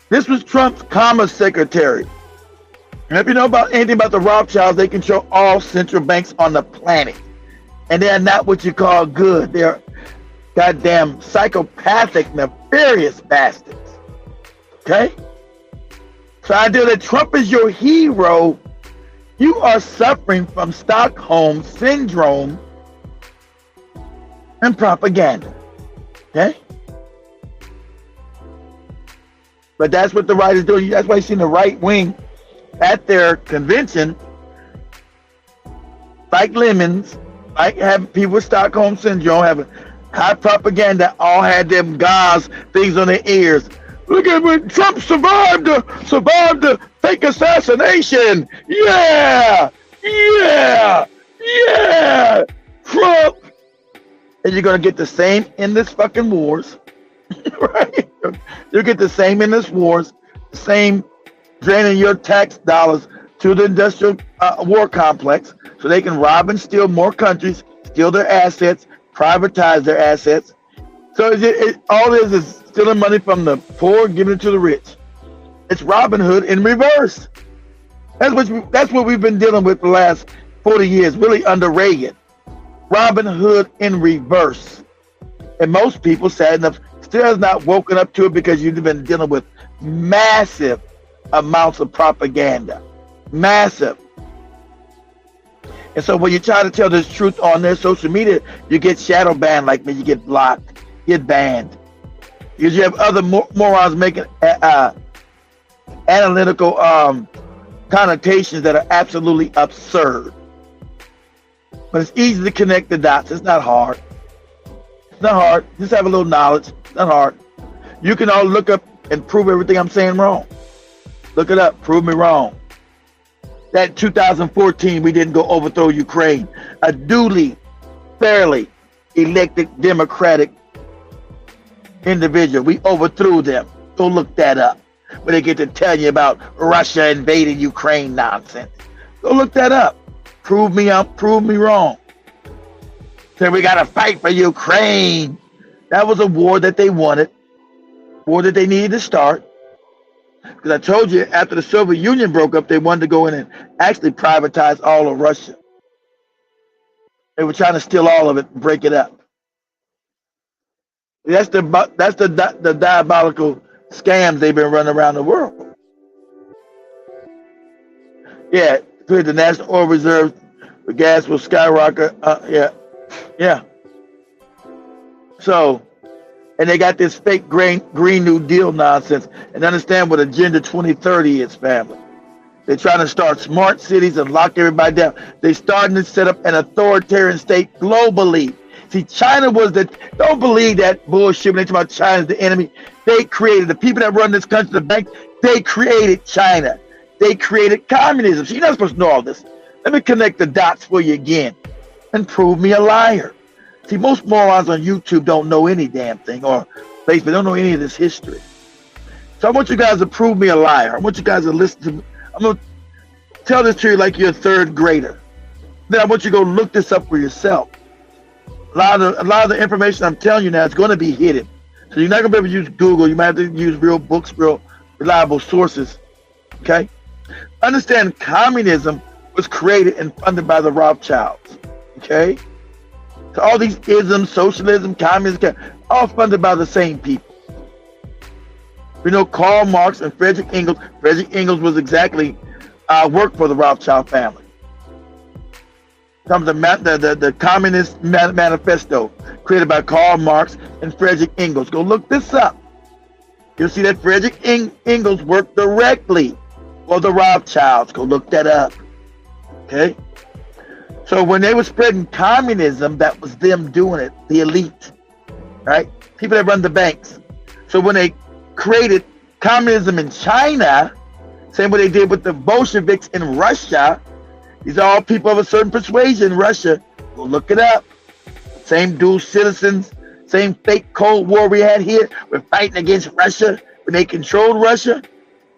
Speaker 1: This was Trump's Commerce Secretary. And if you know about anything about the Rothschilds, they control all central banks on the planet. And they're not what you call good. They're goddamn psychopathic, nefarious bastards. Okay? So I do that Trump is your hero. You are suffering from Stockholm Syndrome and propaganda. Okay? But that's what the right is doing. That's why you see the right wing at their convention, like lemons, like having people with Stockholm Syndrome, having high propaganda, all had them gauze things on their ears. Look at when Trump survived the fake assassination. Yeah, Trump. And you're gonna get the same in this fucking wars, right? You'll get the same in this wars, same draining your tax dollars to the industrial war complex, so they can rob and steal more countries, steal their assets, privatize their assets. So all it is stealing money from the poor and giving it to the rich. It's Robin Hood in reverse. That's what we've been dealing with the last 40 years, really under Reagan. Robin Hood in reverse. And most people, sad enough, still has not woken up to it because you've been dealing with massive amounts of propaganda. Massive. And so when you try to tell this truth on their social media, you get shadow banned like me, you get blocked, get banned. Because you have other morons making analytical connotations that are absolutely absurd. But it's easy to connect the dots. It's not hard. It's not hard. Just have a little knowledge. It's not hard. You can all look up and prove everything I'm saying wrong. Look it up. Prove me wrong. That 2014, we didn't go overthrow Ukraine. A duly, fairly elected Democratic individual. We overthrew them. Go look that up. When they get to tell you about Russia invading Ukraine nonsense. Go look that up. Prove me wrong. Say we gotta fight for Ukraine. That was a war that they wanted. War that they needed to start. Because I told you, after the Soviet Union broke up, they wanted to go in and actually privatize all of Russia. They were trying to steal all of it and break it up. That's the diabolical scams they've been running around the world. Yeah, create the national oil reserve, the gas will skyrocket. Yeah. So, and they got this fake Green New Deal nonsense. And understand what Agenda 2030 is, family. They're trying to start smart cities and lock everybody down. They're starting to set up an authoritarian state globally. See, China was don't believe that bullshit when they talk about China's the enemy. They created, the people that run this country, the bank, they created China. They created communism. So you're not supposed to know all this. Let me connect the dots for you again and prove me a liar. See, most morons on YouTube don't know any damn thing, or Facebook don't know any of this history. So I want you guys to prove me a liar. I want you guys to listen to me. I'm going to tell this to you like you're a third grader. Then I want you to go look this up for yourself. A lot of the information I'm telling you now is going to be hidden. So you're not going to be able to use Google. You might have to use real books, real reliable sources. Okay? Understand, communism was created and funded by the Rothschilds. Okay? So all these isms, socialism, communism, all funded by the same people. We know Karl Marx and Frederick Engels. Frederick Engels was exactly worked for the Rothschild family. Comes the Communist Manifesto, created by Karl Marx and Frederick Engels. Go look this up. You'll see that Frederick Engels worked directly for the Rothschilds. Go look that up. Okay? So when they were spreading communism, that was them doing it, the elite, right? People that run the banks. So when they created communism in China, same way they did with the Bolsheviks in Russia, these are all people of a certain persuasion in Russia. Go look it up. Same dual citizens, same fake Cold War we had here. We're fighting against Russia when they controlled Russia.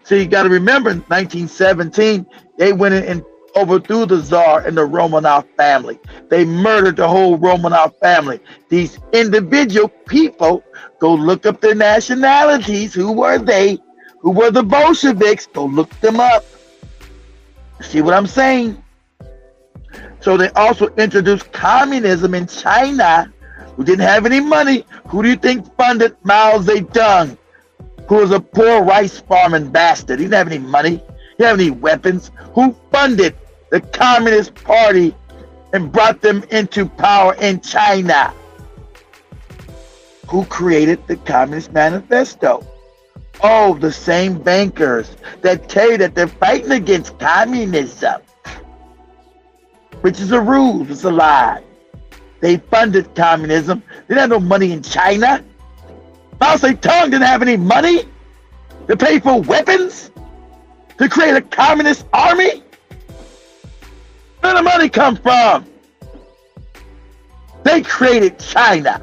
Speaker 1: So you got to remember, in 1917, they went in and overthrew the Tsar and the Romanov family. They murdered the whole Romanov family. These individual people, go look up their nationalities. Who were they? Who were the Bolsheviks? Go look them up. See what I'm saying? So they also introduced communism in China, who didn't have any money. Who do you think funded Mao Zedong, who was a poor rice farming bastard? He didn't have any money. He didn't have any weapons. Who funded the Communist Party and brought them into power in China? Who created the Communist Manifesto? Oh, the same bankers that tell you that they're fighting against communism, which is a ruse, it's a lie. They funded communism. They didn't have no money in China. Mao Zedong didn't have any money to pay for weapons to create a communist army. Where did the money come from? They created China.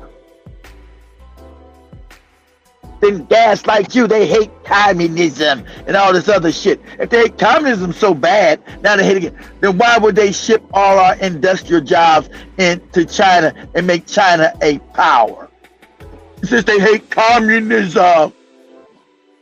Speaker 1: Then gaslight you, they hate communism and all this other shit. If they hate communism so bad, now they hate it again, then why would they ship all our industrial jobs into China and make China a power? Since they hate communism,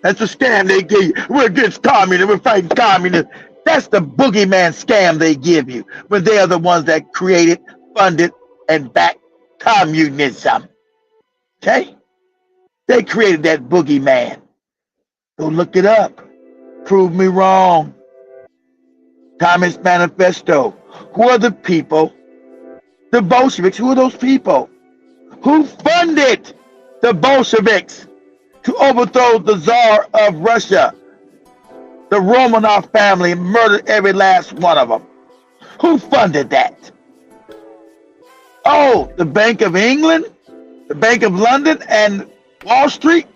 Speaker 1: that's a scam they give you. We're against communism, we're fighting communism. That's the boogeyman scam they give you when they are the ones that created, funded, and backed communism. Okay? They created that boogeyman. Go look it up. Prove me wrong. Communist Manifesto. Who are the people? The Bolsheviks. Who are those people? Who funded the Bolsheviks to overthrow the Tsar of Russia? The Romanov family, and murdered every last one of them. Who funded that? Oh, the Bank of England, the Bank of London, and Wall Street?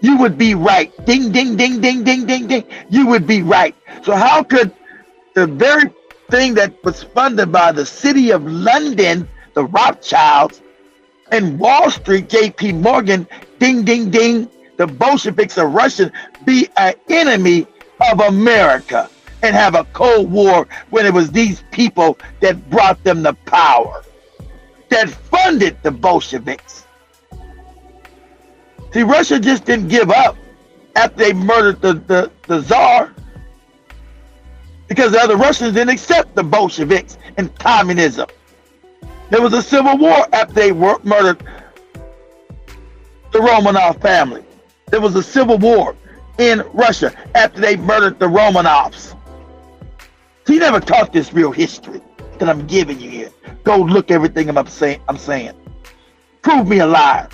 Speaker 1: You would be right. Ding, ding, ding, ding, ding, ding, ding. You would be right. So how could the very thing that was funded by the City of London, the Rothschilds, and Wall Street, JP Morgan, ding, ding, ding, the Bolsheviks of Russia, be an enemy of America and have a Cold War when it was these people that brought them to power, that funded the Bolsheviks? See, Russia just didn't give up after they murdered the Tsar, because the other Russians didn't accept the Bolsheviks and communism. There was a civil war after they murdered the Romanov family. There was a civil war in Russia after they murdered the Romanovs. He never taught this real history that I'm giving you here. Go look everything I'm saying. Prove me a liar.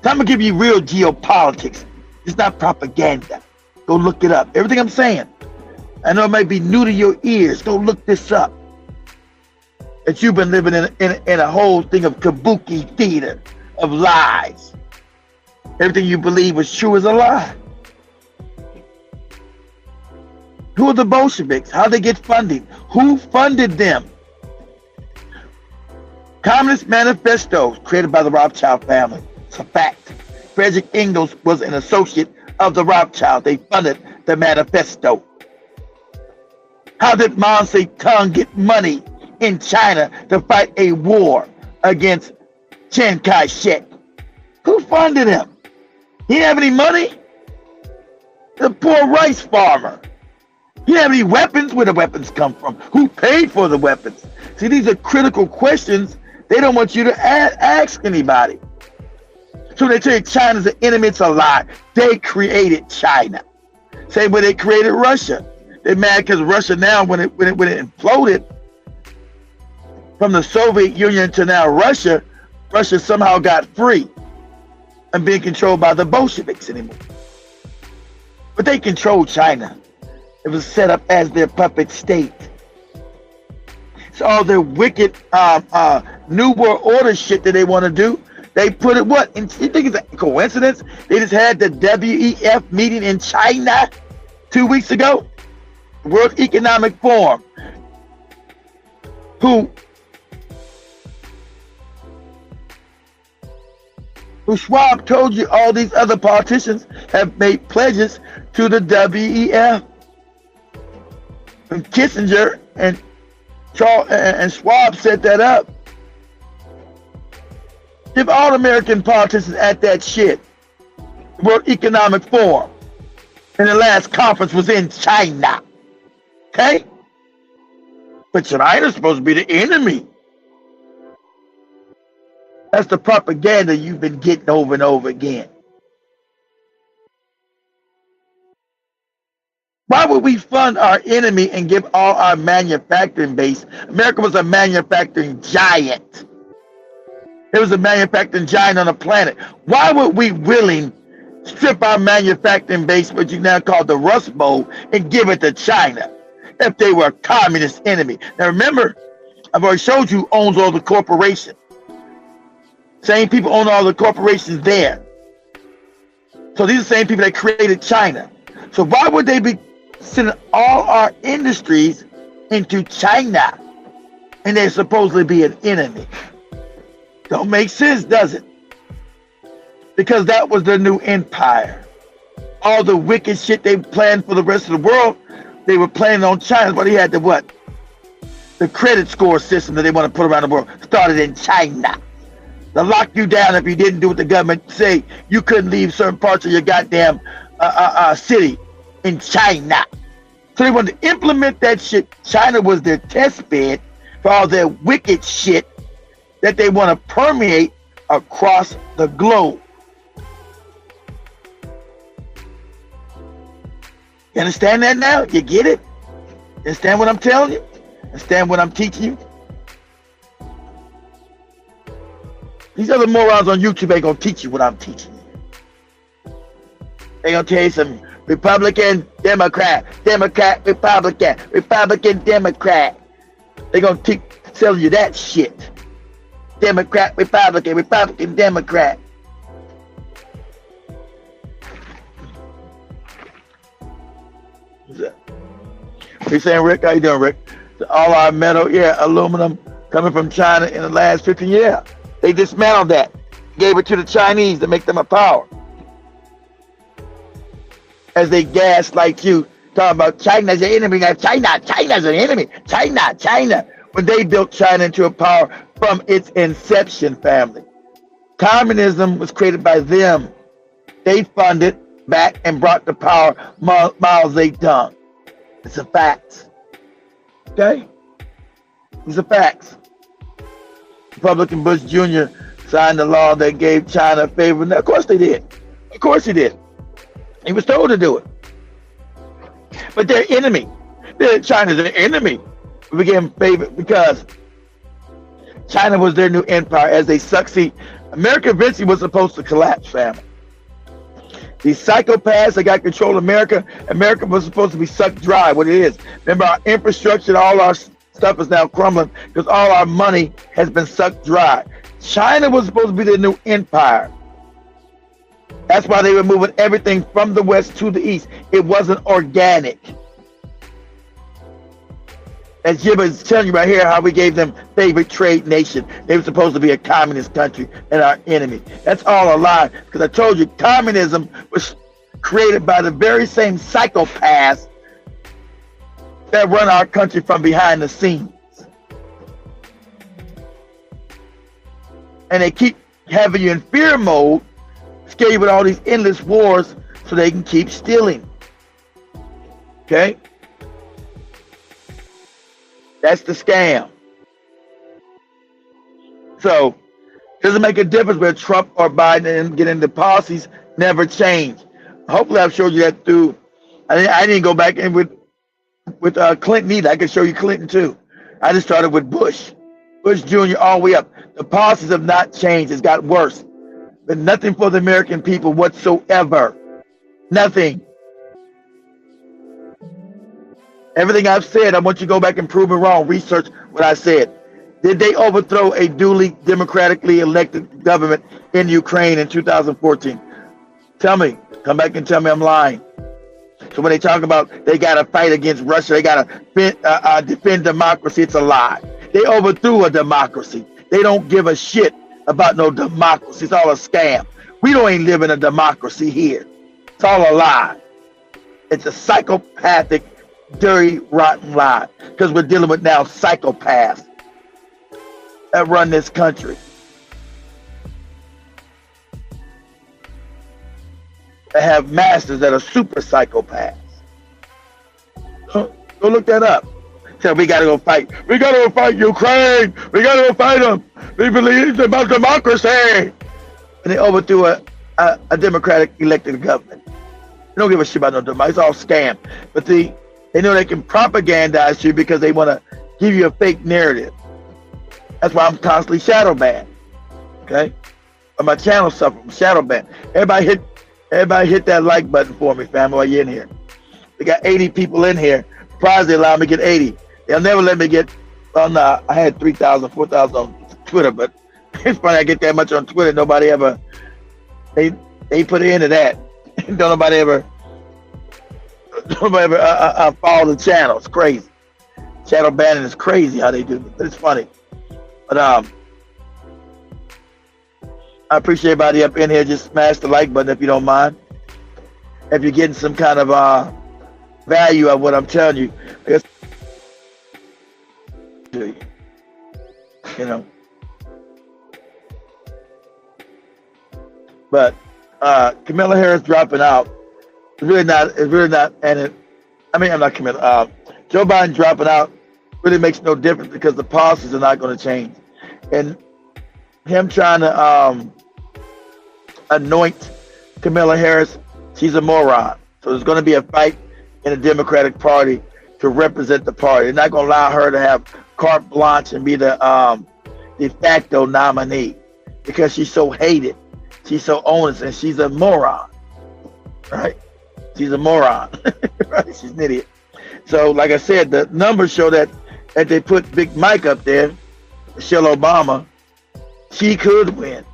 Speaker 1: I'm gonna give you real geopolitics. It's not propaganda. Go look it up. Everything I'm saying, I know it might be new to your ears. Go look this up. That you've been living in a whole thing of kabuki theater of lies. Everything you believe was true is a lie. Who are the Bolsheviks? How they get funding? Who funded them? Communist Manifesto created by the Rothschild family. It's a fact. Friedrich Engels was an associate of the Rothschild. They funded the manifesto. How did Mao Zedong get money in China to fight a war against Chiang Kai-shek? Who funded him? He didn't have any money? The poor rice farmer. He didn't have any weapons. Where the weapons come from? Who paid for the weapons? See, these are critical questions they don't want you to ask anybody. So they tell you China's an enemy, it's a lie. They created China. Same way they created Russia. They're mad because Russia now, when it imploded from the Soviet Union to now Russia somehow got free and being controlled by the Bolsheviks anymore. But they controlled China. It was set up as their puppet state. So all the wicked New World Order shit that they want to do, they put it what? And you think it's a coincidence? They just had the WEF meeting in China 2 weeks ago, World Economic Forum, who Schwab told you all these other politicians have made pledges to the WEF. And Kissinger and Charles and Schwab set that up. If all American politicians at that shit, World Economic Forum, and the last conference was in China. Okay? But China's supposed to be the enemy. That's the propaganda you've been getting over and over again. Why would we fund our enemy and give all our manufacturing base? America was a manufacturing giant. It was a manufacturing giant on the planet. Why would we willing strip our manufacturing base, what you now call the Rust Bowl, and give it to China if they were a communist enemy? Now remember, I've already showed you who owns all the corporations. Same people own all the corporations there. So these are the same people that created China. So why would they be sending all our industries into China and they're supposedly be an enemy? Don't make sense, does it? Because that was their new empire. All the wicked shit they planned for the rest of the world, they were planning on China, but they had the what? The credit score system that they want to put around the world started in China. To lock you down if you didn't do what the government say. You couldn't leave certain parts of your goddamn city in China. So they wanted to implement that shit. China was their test bed for all their wicked shit that they want to permeate across the globe. You understand that now? You get it? You understand what I'm telling you? Understand what I'm teaching you? These other morons on YouTube ain't gonna teach you what I'm teaching you. They gonna tell you some Republican, Democrat, Democrat, Republican, Republican, Democrat. They gonna tell you that shit. Democrat, Republican, Republican, Democrat. What's that? What you saying, Rick? How you doing, Rick? All our metal, yeah, aluminum coming from China in the last 15 years. They dismantled that, gave it to the Chinese to make them a power. As they gaslight you, talking about China's an enemy. Now China's an enemy. China. When they built China into a power from its inception, family. Communism was created by them. They funded back and brought the power Mao Zedong. It's a fact. Okay? These are facts. Republican Bush Jr. signed a law that gave China a favor. Now, of course they did. Of course he did. He was told to do it. But their enemy, China's an enemy, became favor because China was their new empire as they succeed. America eventually was supposed to collapse, family. These psychopaths that got control of America was supposed to be sucked dry, what it is. Remember, our infrastructure, all our stuff is now crumbling because all our money has been sucked dry. China was supposed to be the new empire. That's why they were moving everything from the west to the east. It wasn't organic. As Jim is telling you right here, how we gave them favorite trade nation. They were supposed to be a communist country and our enemy. That's all a lie. Because I told you, communism was created by the very same psychopaths that run our country from behind the scenes. And they keep having you in fear mode, scare you with all these endless wars so they can keep stealing. Okay? That's the scam. So, doesn't make a difference whether Trump or Biden and getting the policies never change. Hopefully I've showed you that through, I didn't go back in with Clinton either. I can show you Clinton too. I just started with Bush Jr. all the way up. The policies have not changed. It's got worse. But nothing for the American people whatsoever. Nothing. Everything I've said, I want you to go back and prove me wrong. Research what I said. Did they overthrow a duly democratically elected government in Ukraine in 2014? Tell me. Come back and tell me I'm lying. So when they talk about they got to fight against Russia, they got to defend democracy, it's a lie. They overthrew a democracy. They don't give a shit about no democracy. It's all a scam. We don't even live in a democracy here. It's all a lie. It's a psychopathic, dirty, rotten lie. Because we're dealing with now psychopaths that run this country. That have masters that are super psychopaths. Go look that up. So we gotta go fight. We gotta go fight Ukraine. We gotta go fight them. We believe about democracy. And they overthrew a democratic elected government. They don't give a shit about no democracy. It's all scam. But they know they can propagandize you because they want to give you a fake narrative. That's why I'm constantly shadow banned. Okay? But my channel suffers from shadow ban. Everybody hit that like button for me, family, while you're in here. We got 80 people in here. Surprised they allowed me to get 80. They'll never let me get, well, no, I had 3,000, 4,000 on Twitter, but it's funny I get that much on Twitter. Nobody ever, they put an end to that. Nobody ever follow the channel. It's crazy. Shadow banning is crazy how they do it, but it's funny. But I appreciate everybody up in here. Just smash the like button if you don't mind. If you're getting some kind of value of what I'm telling you, I guess, you know. But Kamala Harris dropping out. It's really not, and I'm not Kamala. Joe Biden dropping out really makes no difference because the policies are not going to change. And him trying to anoint Kamala Harris, she's a moron. So there's going to be a fight in the Democratic Party to represent the party. They're not going to allow her to have carte blanche and be the de facto nominee because she's so hated. She's so honest, and she's a moron, right? She's a moron, right? She's an idiot. So, like I said, the numbers show that they put Big Mike up there, Michelle Obama, she could win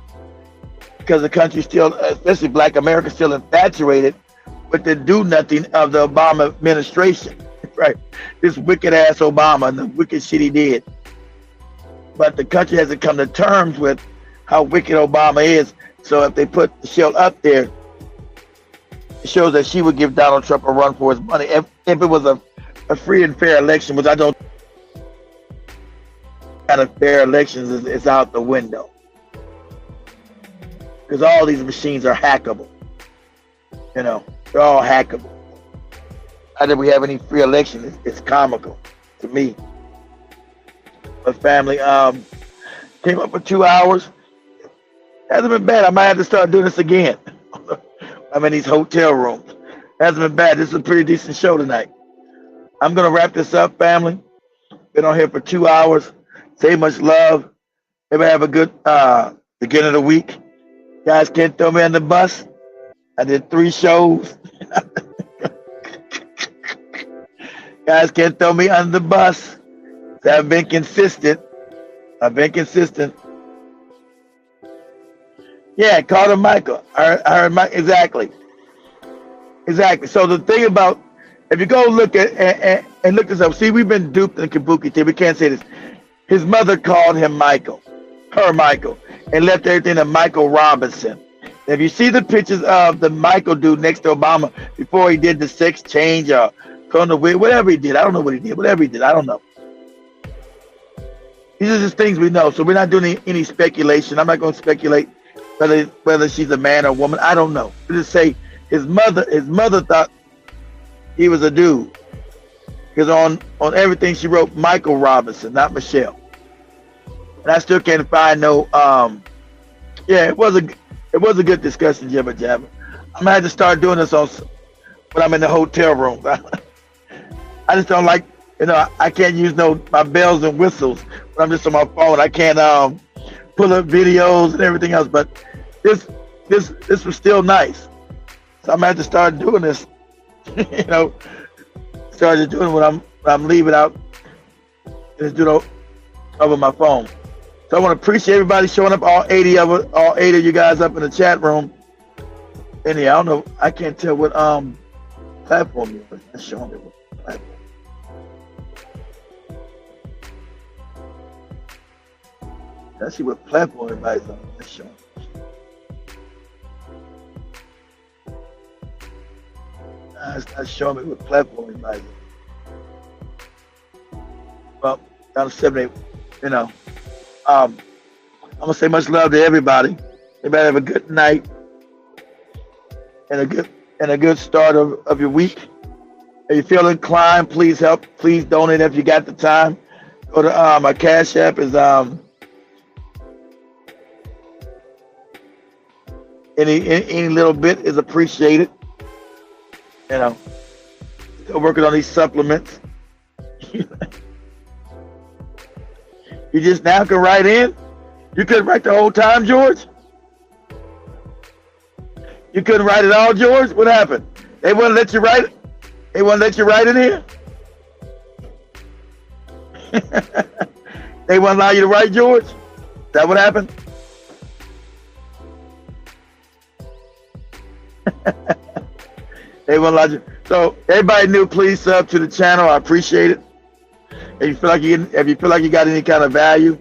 Speaker 1: because the country still, especially Black America, still infatuated with the do nothing of the Obama administration, right? This wicked ass Obama and the wicked shit he did. But the country hasn't come to terms with how wicked Obama is. So if they put Michelle up there, it shows that she would give Donald Trump a run for his money. If it was a free and fair election, which I don't kind of fair elections is out the window. Because all these machines are hackable. You know, they're all hackable. How did we have any free election? It's comical to me. But family, came up for 2 hours. Hasn't been bad. I might have to start doing this again. I'm in these hotel rooms. Hasn't been bad. This is a pretty decent show tonight. I'm going to wrap this up, family. Been on here for 2 hours. Say much love. Everybody have a good beginning of the week. Guys, can't throw me on the bus. I did 3 shows. Guys, can't throw me under the bus. I've been consistent. Yeah, Carter Michael. I heard Mike. Exactly. So the thing about, if you go look at and look this up, see, we've been duped in Kabuki T. We can't say this. His mother called him Michael, and left everything to Michael Robinson. If you see the pictures of the Michael dude next to Obama before he did the sex change or from the wig, whatever he did, I don't know what he did. Whatever he did, I don't know. These are just things we know. So we're not doing any speculation. I'm not going to speculate whether she's a man or a woman. I don't know. We just say his mother thought he was a dude. Because on everything she wrote Michael Robinson, not Michelle. And I still can't find no it was a good discussion, jibber jabber. I'm gonna have to start doing this when I'm in the hotel room. I just don't like, I can't use my bells and whistles when I'm just on my phone. I can't pull up videos and everything else. But this was still nice. So I'm gonna have to start doing this. Started doing when I'm but I'm leaving out and do it over my phone. So I want to appreciate everybody showing up, all 80 of you guys up in the chat room. And yeah, I don't know, I can't tell what platform you're showing me. Let's see what platform everybody's on. Let's show them. It's not showing me what platform everybody's on. Well, down to 78, you know. I'm gonna say much love to everybody. Everybody have a good night and a good start of your week. If you feel inclined, please help. Please donate if you got the time. Go to my Cash App is any little bit is appreciated. You know, still working on these supplements. You just now can write in. You couldn't write the whole time, George? You couldn't write it all, George? What happened? They wouldn't let you write it? They wouldn't let you write in here? They wouldn't allow you to write, George? Is that what happened? They wouldn't allow you. So everybody new, please sub to the channel. I appreciate it. If you feel like you got any kind of value,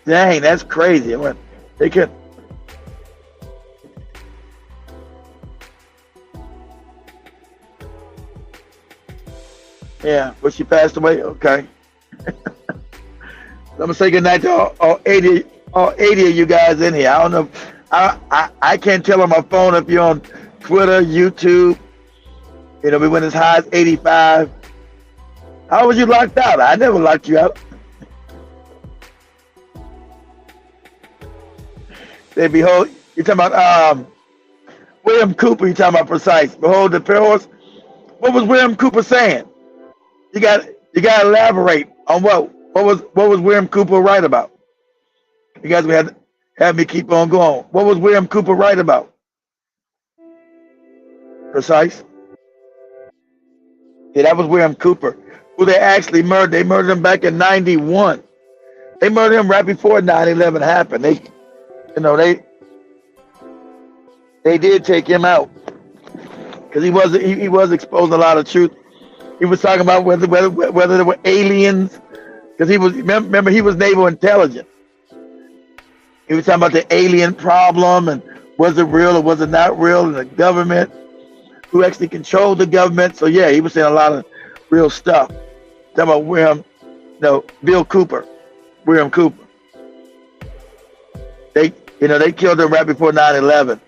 Speaker 1: dang, that's crazy. They could. Yeah, but she passed away. Okay. I'm gonna say good night to all 80 of you guys in here. I don't know. I can't tell on my phone if you're on Twitter, YouTube. You know, we went as high as 85. How was you locked out? I never locked you out. They behold, you're talking about William Cooper, you're talking about Precise. Behold the pale horse. What was William Cooper saying? You got to elaborate on what was William Cooper right about? You guys would have me keep on going. What was William Cooper right about? Precise? Yeah, that was William Cooper, who they actually murdered. They murdered him back in 91. They murdered him right before 9/11 happened. They did take him out because he was exposing a lot of truth. He was talking about whether there were aliens, because he was, remember, he was naval intelligence. He was talking about the alien problem and was it real or was it not real, and the government, who actually controlled the government. So yeah, he was saying a lot of real stuff. Talking about Bill Cooper, William Cooper. They killed him right before 9/11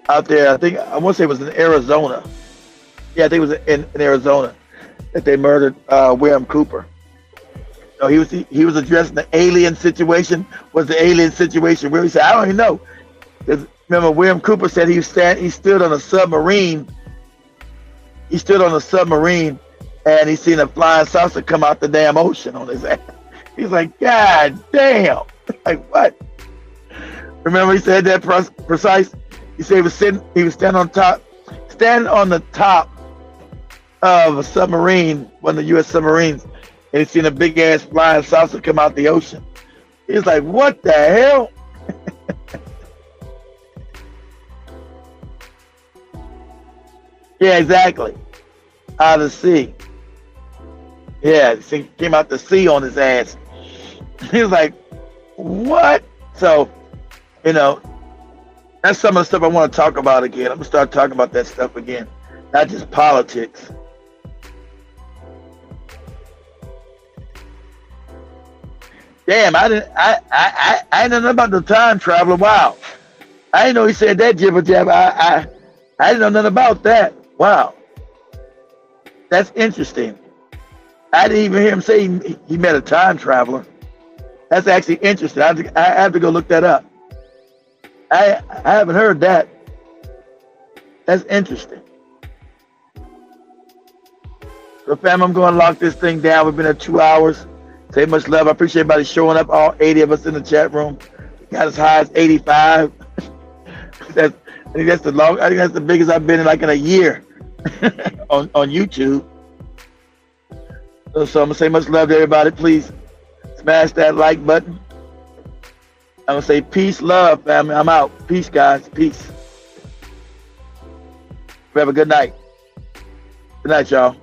Speaker 1: out there. I want to say it was in Arizona. Yeah, I think it was in Arizona that they murdered William Cooper. So he was addressing the alien situation. Was the alien situation real? He said, I don't even know. Because remember, William Cooper said he stood on a submarine. He stood on a submarine and he seen a flying saucer come out the damn ocean on his ass. He's like, God damn. Like, what? Remember he said that Precise? He said he was standing on the top of a submarine, one of the U.S. submarines, and he seen a big ass flying saucer come out the ocean. He's like, what the hell? Yeah, exactly. Out of the sea. Yeah, he came out the sea on his ass. He was like, what? So, that's some of the stuff I want to talk about again. I'm going to start talking about that stuff again. Not just politics. Damn, I didn't know about the time traveler. Wow. I didn't know he said that jibber jabber. I didn't know nothing about that. Wow. That's interesting. I didn't even hear him say he met a time traveler. That's actually interesting. I have to go look that up. I haven't heard that. That's interesting. So fam, I'm going to lock this thing down. We've been at 2 hours. Say much love. I appreciate everybody showing up. All 80 of us in the chat room. Got as high as 85. I think that's the biggest I've been in like in a year on YouTube. So I'm gonna say much love to everybody. Please smash that like button. I'm gonna say peace, love, family. I'm out. Peace, guys. Peace. Have a good night. Good night, y'all.